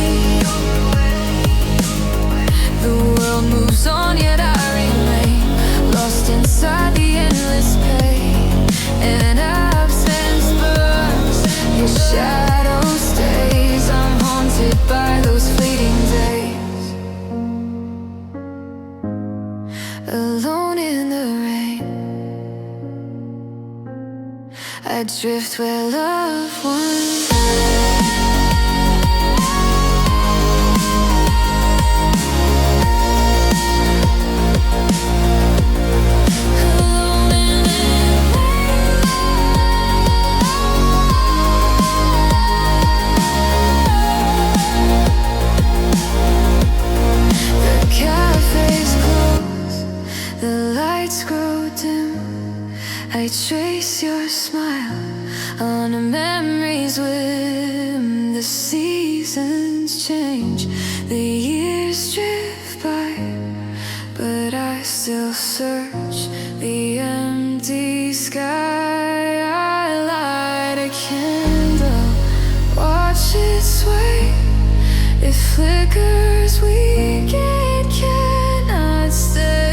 The world moves on yet I remain lost inside the endless pain. And absence burns, your shadow stays. I'm haunted by those fleeting days. Alone in the rain, I drift where love once lay. I trace your smile on a memory's whim. The seasons change, the years drift by, but I still search the empty sky. I light a candle, watch it sway. It flickers weak, it cannot stay.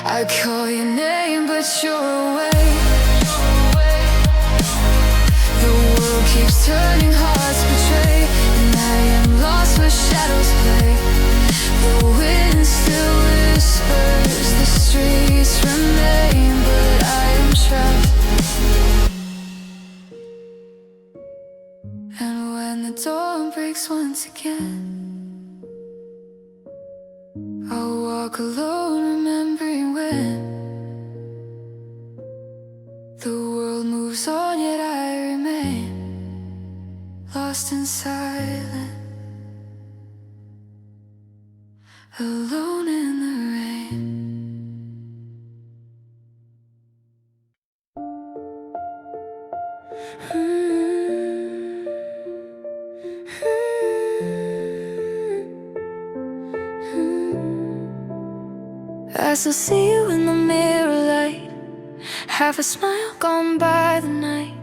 I call your name but you're away. The world keeps turning, hearts betray, and I am lost where shadows play. The wind still whispers, the streets remain, but I am trapped. And when the dawn breaks once again, I'll walk alone, remembering when the world moves on, yet I remain lost and silent, alone in the rain. I still see you in the mirror light, half a smile gone by the night.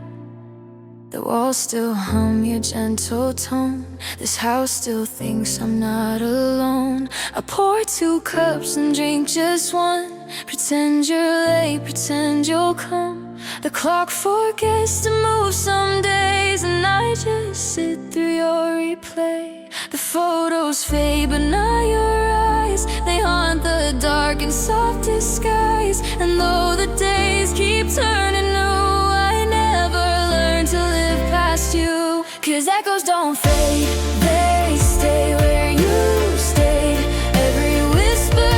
The walls still hum your gentle tone. This house still thinks I'm not alone. I pour 2 cups and drink just one. Pretend you're late, pretend you'll come. The clock forgets to move some days, and I just sit through your replay. The photos fade, but not your eyes. They haunt the dark and softest skies. And though the days keep turning new, I never learned to live past you. 'Cause echoes don't fade, they stay where you stayed. Every whisper,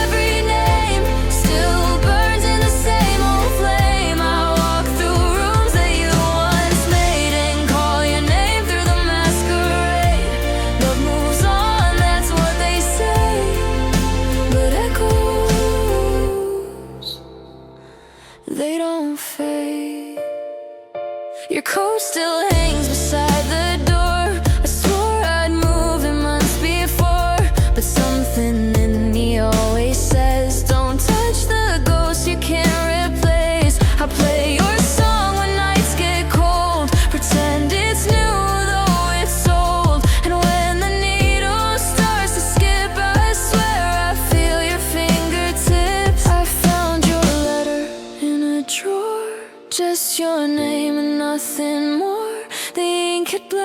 every name still burns in the same old flame. I walk through rooms that you once made and call your name through the masquerade. Love moves on, that's what they say, but echoes, they don't fade. Your coat still hangs beside the door.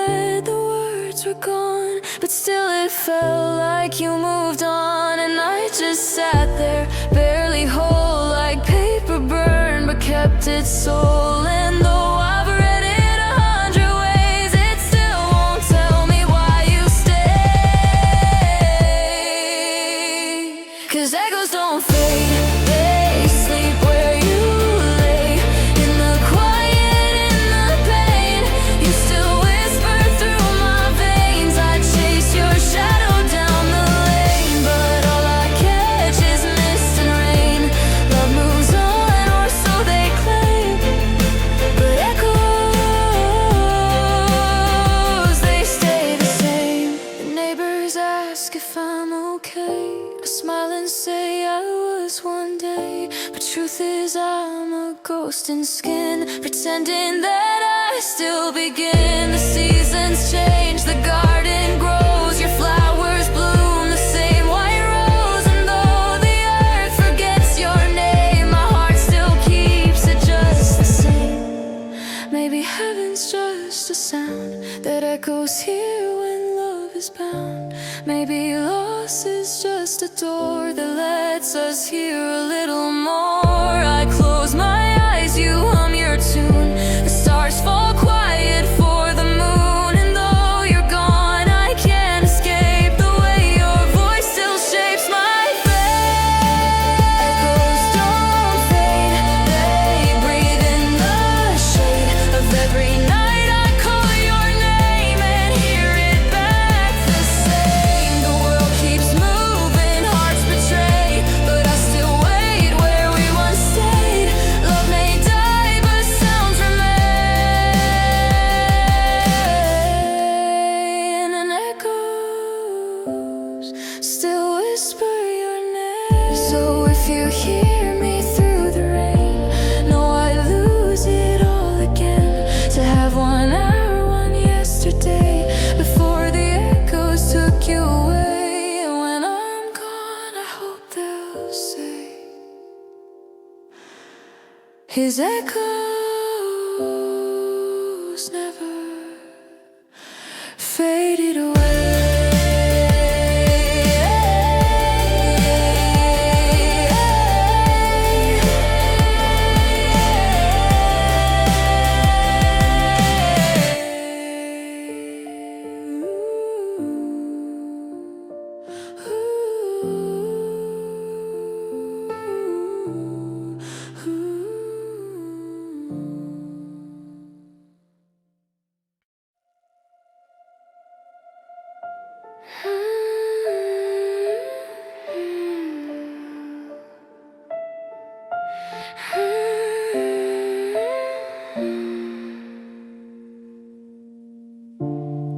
read, the words were gone, but still it felt like you moved on. And I just sat there, barely whole, like paper burned, but kept its soul. And though I've read it 100 ways, it still won't tell me why you stay. 'Cause echoes don't fade, they sleep where you lay. In the quiet, in the pain, you still whisper through my veins. I chase your shadow down the lane, but all I catch is mist and rain. Love moves on, or so they claim, but echoes, they stay the same. The neighbors ask if I'm okay. I smile and say I was one day, but truth is I'm a ghost in skin, pretending that I still begin. The seasons change, the garden grows, your flowers bloom, the same white rose. And though the earth forgets your name, my heart still keeps it just the same. Maybe heaven's just a sound that echoes here when love is bound. Maybe loss is just a door that lets us hear a little more. I close my eyes, you hum your tune, the stars fall quiet for the moon. And though you're gone, I can't escape the way your voice still shapes my fate. Echoes don't fade, they breathe in the shade of every night. I call your name and hear it back the same. The world keeps moving, hearts betray, but I still wait where we once stayed. Love may die, but sounds remain, and echoes still whisper your name. So if you hear me through the rain, know I lose it all again. To have 1 hour, one yesterday, before the echoes took you away. And when I'm gone, I hope they'll say his echoes never faded away.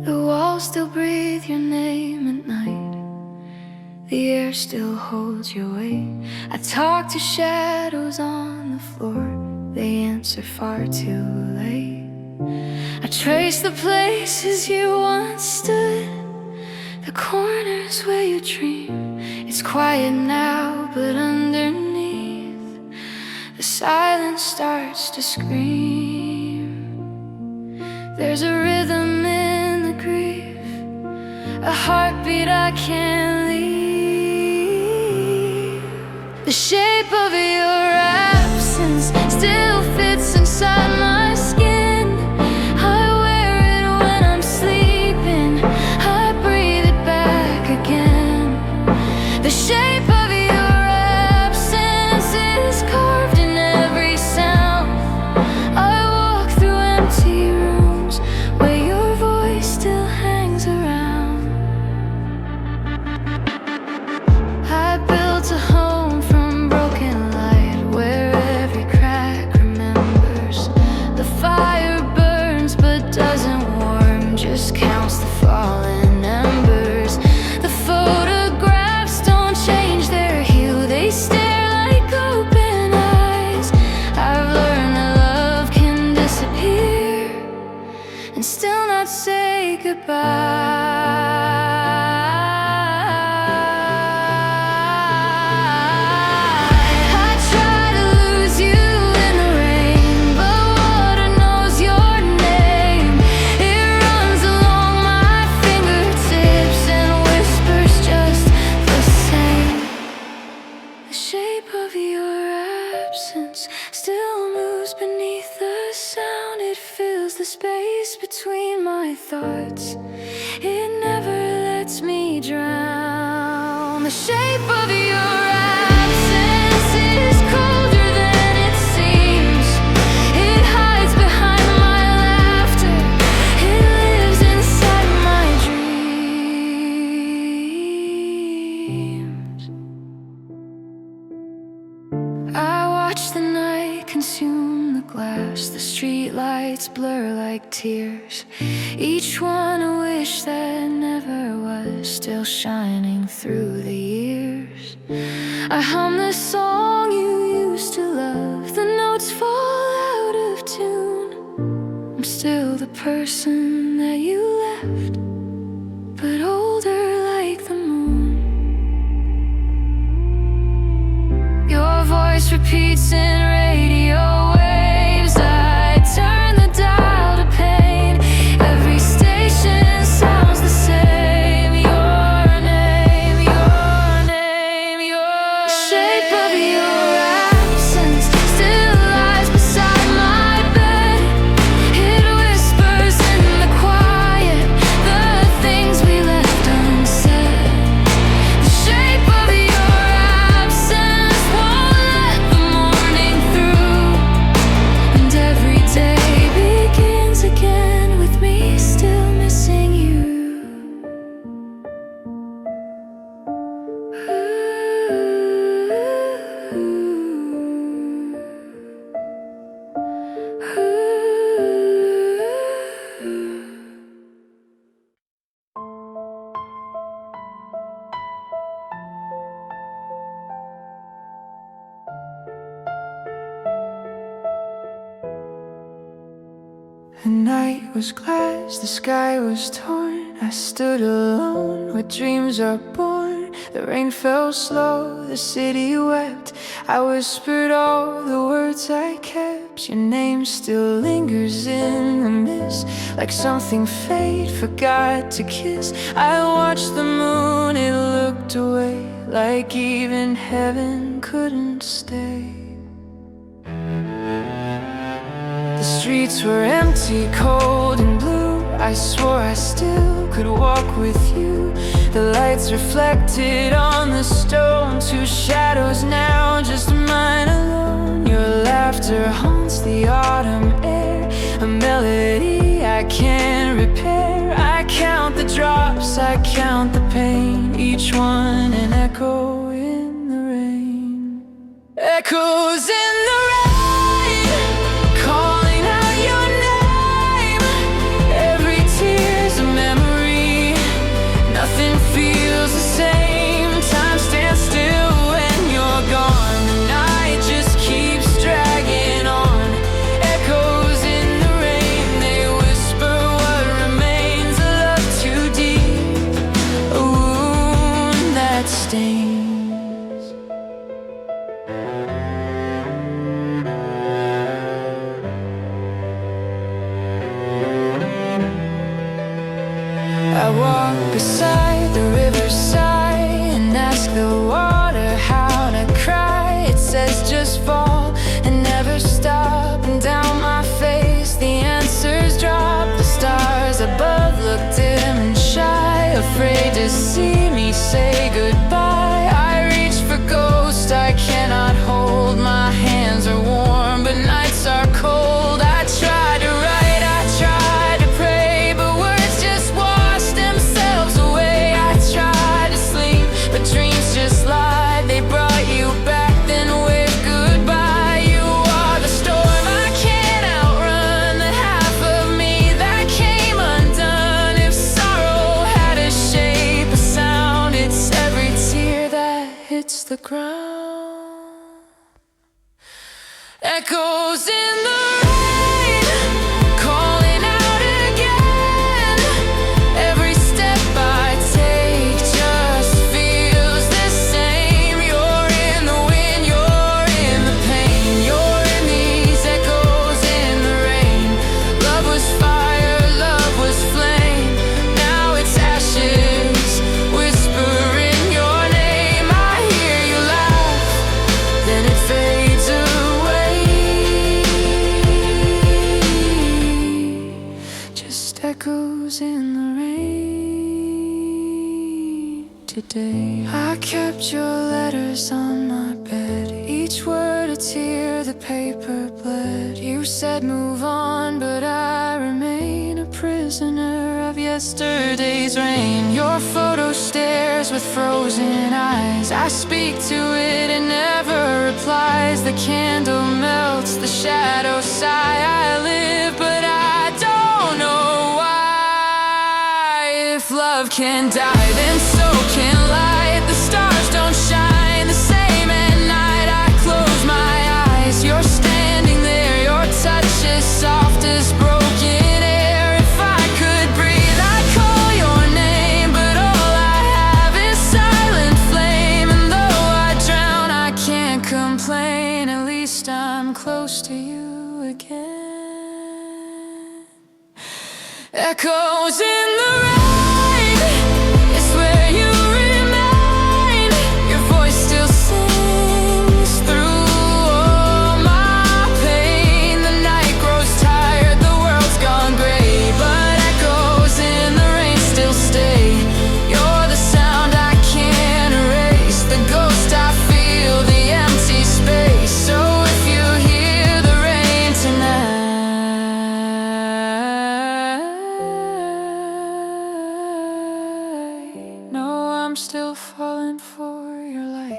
The walls still breathe your name at night, the air still holds your weight. I talk to shadows on the floor, they answer far too late. I trace the places you once stood, the corners where you dream. It's quiet now, but underneath, the silence starts to scream. There's a rhythm in the grief, a heartbeat I can't leave. The shape of your absence still fits inside my skin. I wear it when I'm sleeping, I breathe it back again. The shape of your absence is carved in every sound. I walk through empty rooms where your voice still hangs around. I built a home from broken light, where every crack remembers. The fire burns but doesn't warm, just counts the fallen embers. The photographs don't change their hue, they stare like open eyes. I've learned that love can disappear and still not say goodbye. I try to lose you in the rain, but water knows your name. It runs along it never lets me drown. The shape of your absence is colder than it seems. It hides behind my laughter, it lives inside my dreams. I watch the night consume the glass, the street lights blur like tears, each one a wish that never was, still shining through the years. I hum the song you used to love, the notes fall out of tune. I'm still the person that you left, but older like the moon. Your voice repeats in radio waves. I turn the dial to pain. Every station sounds the same. Your name, your name, your shape of your absence still lies beside my bed. It whispers in the quiet, the things we left unsaid. The shape of your absence won't let the morning through, and every day begins again with me still missing you. The night was glass, the sky was torn. I stood alone where dreams are born. The rain fell slow, the city wept. I whispered all the words I kept. Your name still lingers in the mist, like something fate forgot to kiss. I watched the moon, it looked away, like even heaven couldn't stay. The streets were empty, cold and blue. I swore I still could walk with you. The lights reflected on the stone, two shadows now, just mine alone. Your laughter haunts the autumn air, a melody I can't repair. I count the drops, I count the pain, each one an echo in the rain. Echoes in the rain, calling out your name. Every tear's a memory, nothing feels the same. Time stands still when you're gone, the night just keeps dragging on. Echoes in the rain, they whisper what remains. A love too deep, a wound that stains. I walk beside the riverside and ask the water how to cry. It says just fall and never stop, and down my face the answers drop. The stars above look dim and shy, afraid to see me say goodbye. I reach for ghosts I cannot hold, my hands are warm but nights are cold. I try to write, I try to pray, but words just wash themselves away. I try to sleep, but dreams just lied. They brought you back, then waved goodbye. You are the storm I can't outrun, the half of me that came undone. If sorrow had a shape, a sound, it's every tear that hits the ground. Echoes in the rain, calling out again. Every step I take just feels the same. You're in the wind, you're in the pain, you're in these echoes in the rain. Love was fire, love was flame, now it's ashes, whispering your name. I hear you laugh, then it fades away. day. I kept your letters on my bed, each word a tear, the paper bled. You said move on, but I remain a prisoner of yesterday's rain. Your photo stares with frozen eyes. I speak to it, it never replies. The candle melts, the shadows sigh. I live, but I don't know why. If love can die, then so can light. The stars don't shine the same at night. I close my eyes, you're standing there. Your touch is soft as broken air. If I could breathe, I'd call your name, but all I have is silent flame. And though I drown, I can't complain. At least I'm close to you again. Echoes in the rain, it's where you remain. Your voice still sings through all my pain. The night grows tired, the world's gone gray, but echoes in the rain still stay. You're the sound I can't erase, the ghost I feel, the empty space. So if you hear the rain tonight, I'm still falling for your light.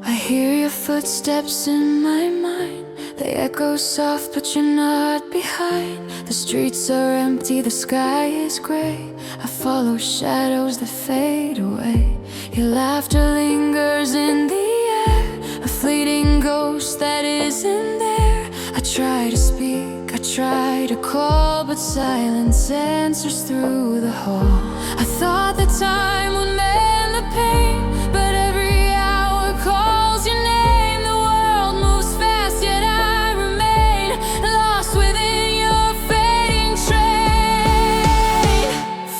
I hear your footsteps in my mind. They echo soft, but you're not behind. The streets are empty, the sky is gray. I follow shadows that fade away. Your laughter lingers in the air, a fleeting ghost that isn't there. I try to speak, I try to call, but silence answers through the hall. I thought the time would mend the pain, but every hour calls your name. The world moves fast, yet I remain lost within your fading train.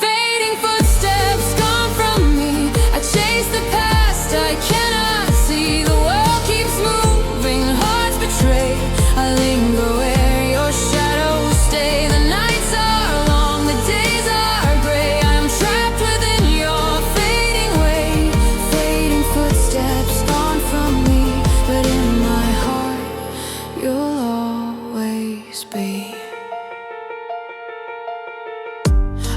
Fading footsteps gone from me, I chase the past, I cannot see. The world keeps moving, hearts betray. I linger where your shadows stay. The nights are long, the days are gray. I'm trapped within your fading way. Fading footsteps gone from me, but in my heart you'll always be.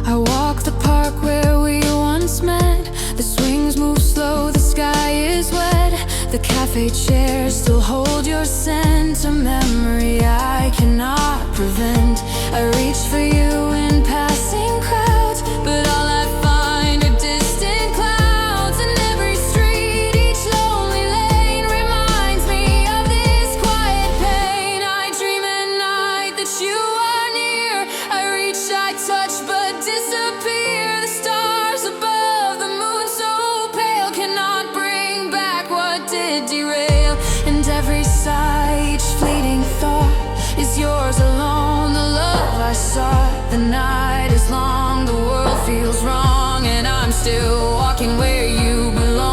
I walk the park where we once met. The swings move slow, the sky is wet. The cafe chairs still hold your scent, a memory I cannot prevent. I reach for you in passing crowds, but all I find are distant clouds. And every street, each lonely lane reminds me of this quiet pain. I dream at night that you are near. I reach, I touch, but disappear. The stars above, the moon so pale cannot bring back what did derail. And every sigh, each fleeting thought is yours alone. The love I sought, the night is long, the world feels wrong, and I'm still walking where you belong.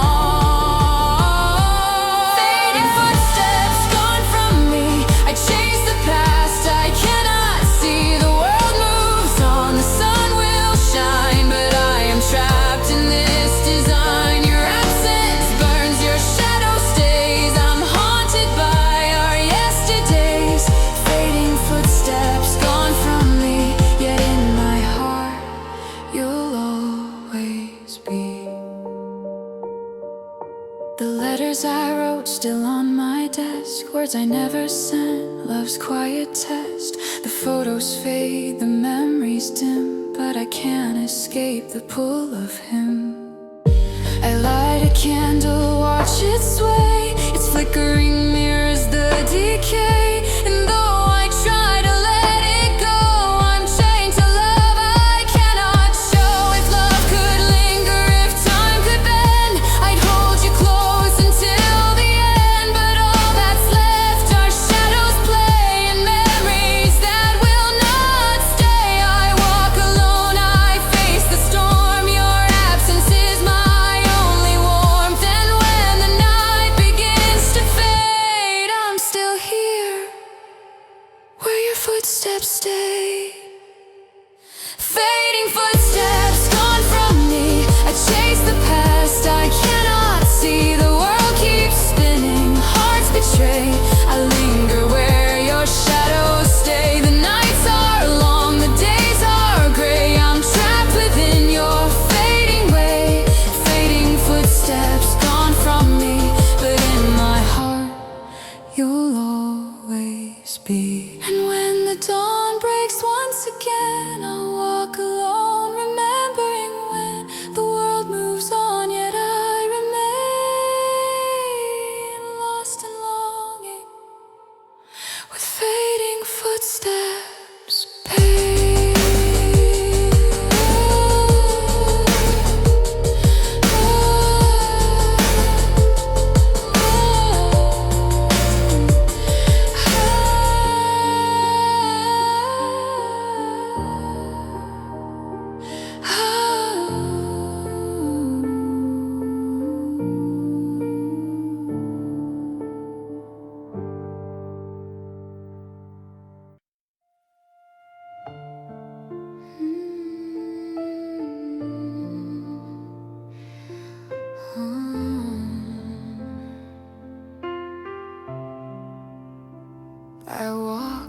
Fading footsteps gone from me, I chase the past, I cannot see. The world moves on, the sun will shine, but I am trapped in this design. Your absence burns, your shadow stays. I'm haunted by our yesterdays. Fading footsteps gone from me, yet in my heart you'll always be. The letters I wrote still on my desk, words I never sent, love's quiet test. The photos fade, the memories dim, but I can't escape the pull of him. I light a candle, watch it sway. Its flickering mirrors the decay. And though I try to let it go, I'm chained to love I cannot show. If love could linger, if time could bend, I'd hold you close until the end. But all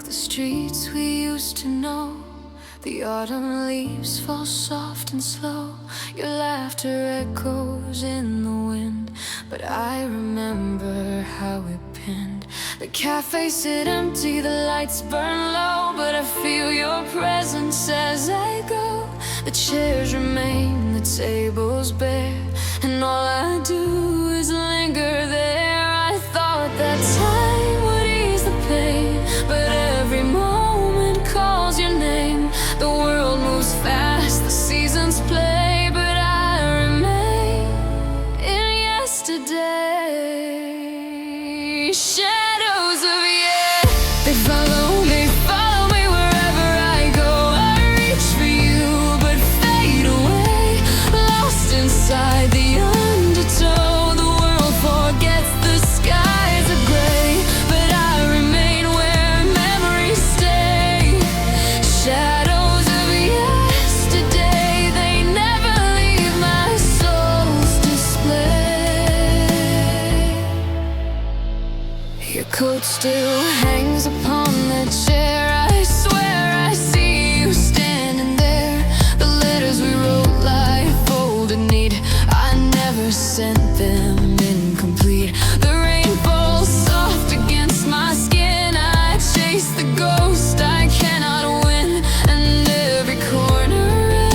the streets we used to know. The autumn leaves fall soft and slow. Your laughter echoes in the wind, but I remember how it pinned. The cafes sit empty, the lights burn low, but I feel your presence as I go. The chairs remain, the tables bare, and all I do is linger there. I thought that time would ease the pain, but every moment calls your name. The world moves fast, the seasons play, but I remain in yesterday. Shadows of they follow me wherever I go. I reach for you, but fade away, lost inside the undertow. The world forgets the skies are gray, but I remain where memories stay. Shadows of yesterday, they never leave my soul's display. Your coat still hangs upon the chair. I swear I see you standing there. The letters we wrote lie folded neat. I never sent them incomplete. The rain falls soft against my skin. I chase the ghost I cannot win, and every corner,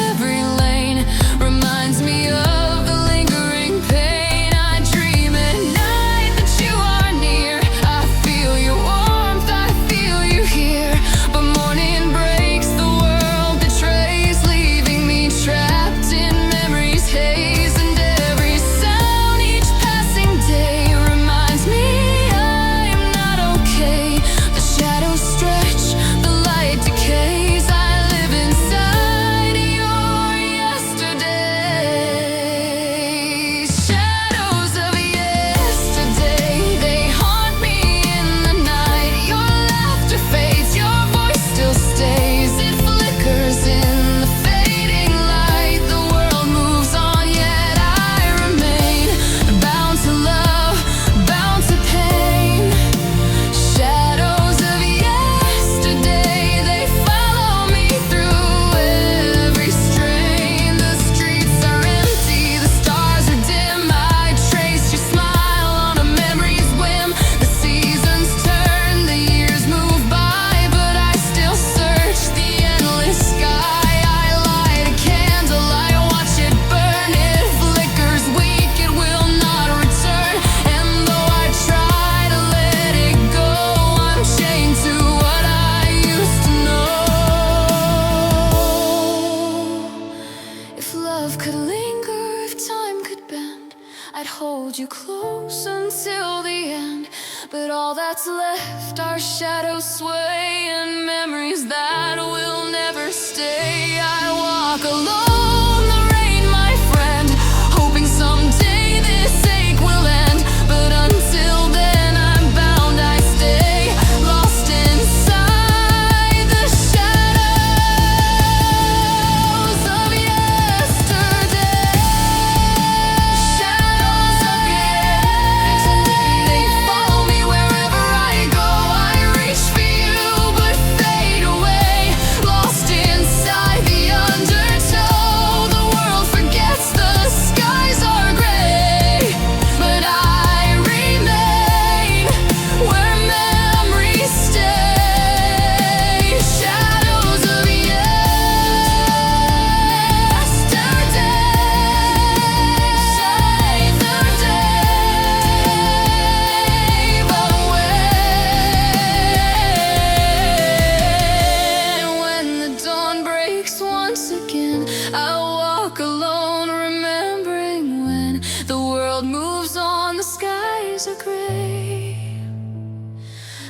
every lane reminds me of the lingering pain. I dream at night that you are near. I feel your warmth, I feel you here. But morning breaks, the world betrays, leaving me trapped in memory's haze. And every sound, each passing day reminds me I'm not okay. The shadows stretch, the light decays. I live inside your yesterday. Shadows of yesterday, they haunt me in the night. Your laughter fades, your voice still stays. It flickers in the fading light. The world moves on, yet I remain bound to love, bound to pain. Shadows of yesterday, they follow me through every strain. The streets are empty, the stars are dim. I trace your smile on a memory's whim. The seasons turn, the years move by, but I still search the endless sky. I light a candle, I watch it burn. It flickers weak, it will not return. And though I try to let it go, I'm chained to what I used to know. If love could linger, if time could bend, I'd hold you close until the end. But all that's left are shadows sway, and memories that will never stay. I walk alone, the rain, my friend, hoping someday this ache will end. But until then, I'm bound, I stay lost inside the shadows of yesterday. Shadows of yesterday, they follow me wherever I go. I reach for you, but fade away, lost inside the undertow. The world forgets the skies are gray, but I remain where memories stay. Shadows of yesterday, but when the dawn breaks once again, I walk alone, remembering when the world moves on, the skies are gray,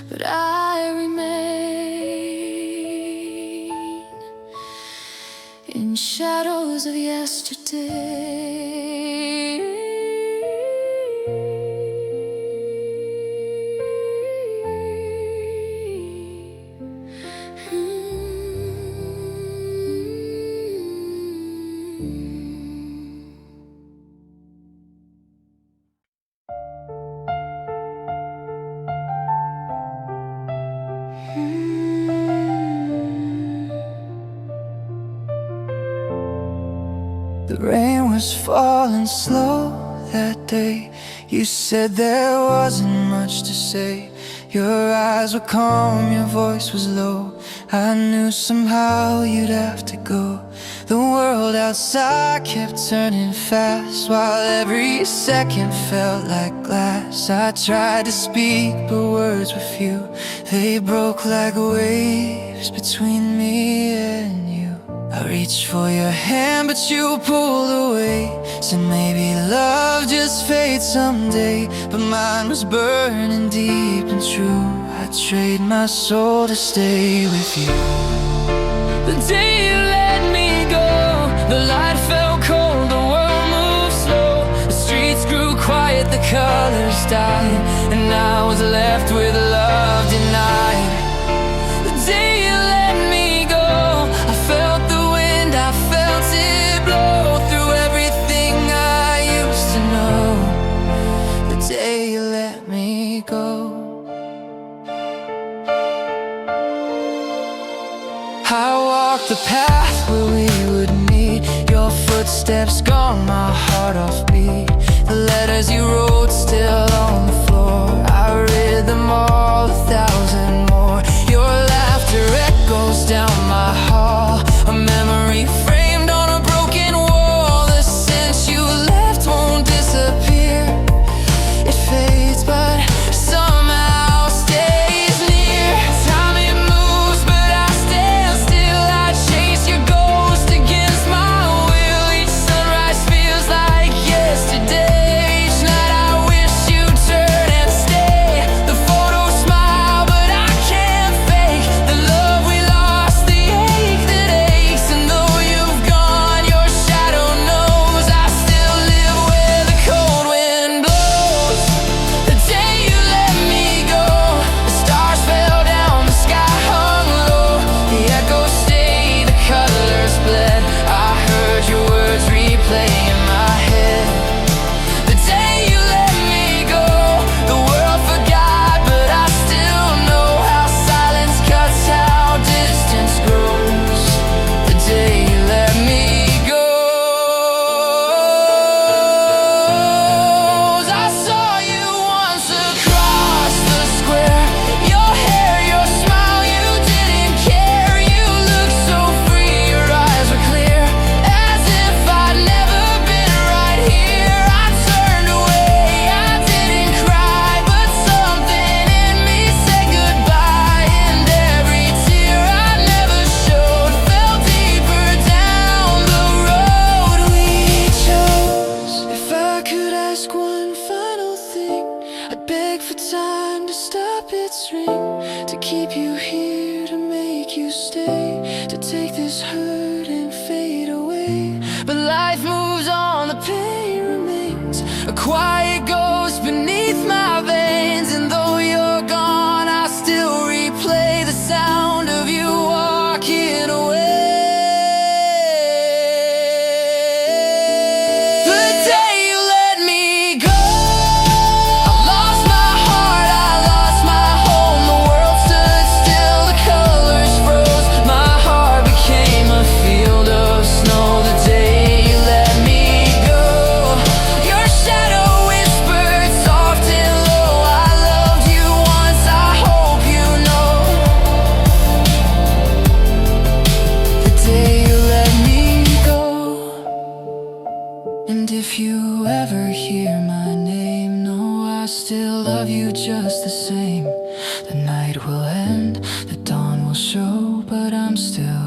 but I remain in shadows of yesterday. Mm-hmm. was falling slow that day. You said there wasn't much to say. Your eyes were calm, your voice was low. I knew somehow you'd have to go. The world outside kept turning fast, while every second felt like glass. I tried to speak, but words were few. They broke like waves between me and you. I reached for your hand, but you pulled away. Said maybe love just fades someday, but mine was burning deep and true. I'd trade my soul to stay with you. The day you let me go, the light fell cold, the world moved slow. The streets grew quiet, the colors died, and I was left with love denied. The day you let me go, I felt the wind, I felt it blow through everything I used to know. The day you let me go. I walked the path where we would meet. Your footsteps gone, my heart off beat. The letters you wrote still on the floor. I read them all 1,000 more. Your laughter echoes down my hall, a memory framed on a broken wall. The sense you left won't disappear. It fades, but somehow stays near. Time it moves, but I stand still. I chase your ghost against my will. Each sunrise feels like yesterday. Each night I wish you'd turn and stay. The photos smile, but I can't fake the love we lost, the ache that aches. And though you've gone, your shadow knows I still live where the cold wind blows. The day you let me go, the stars fell down, the sky hung low. The echoes stayed, the colors bled. I heard your words replay in my head. The day you let me go, the world forgot, but I still know how silence cuts, how distance grows. The day you let me go. I saw you once across the square. Your hair, your smile, you didn't care. You looked so free, your eyes were clear, as if I'd never been right here. I turned away, I didn't cry, but something in me said goodbye. And every tear I never showed fell deeper down the road we chose. If I could ask one final thing, I'd beg for time to stop its ring, to keep you here, to make you stay, to take this hurt and fade away. But life moves on, the pain remains, a quiet ghost beneath my veins. And though you're gone, I still replay the sound of you walking away. The day you let me go, I lost my heart, I lost my home. The world stood still, the colors froze. My heart became a field of snow. The day you let me go, your shadow whispered soft and low. I loved you once, I hope you know. The day you let me go. And if you ever hear my name, know I still love you just the same. The night will end, the dawn will show, but I'm still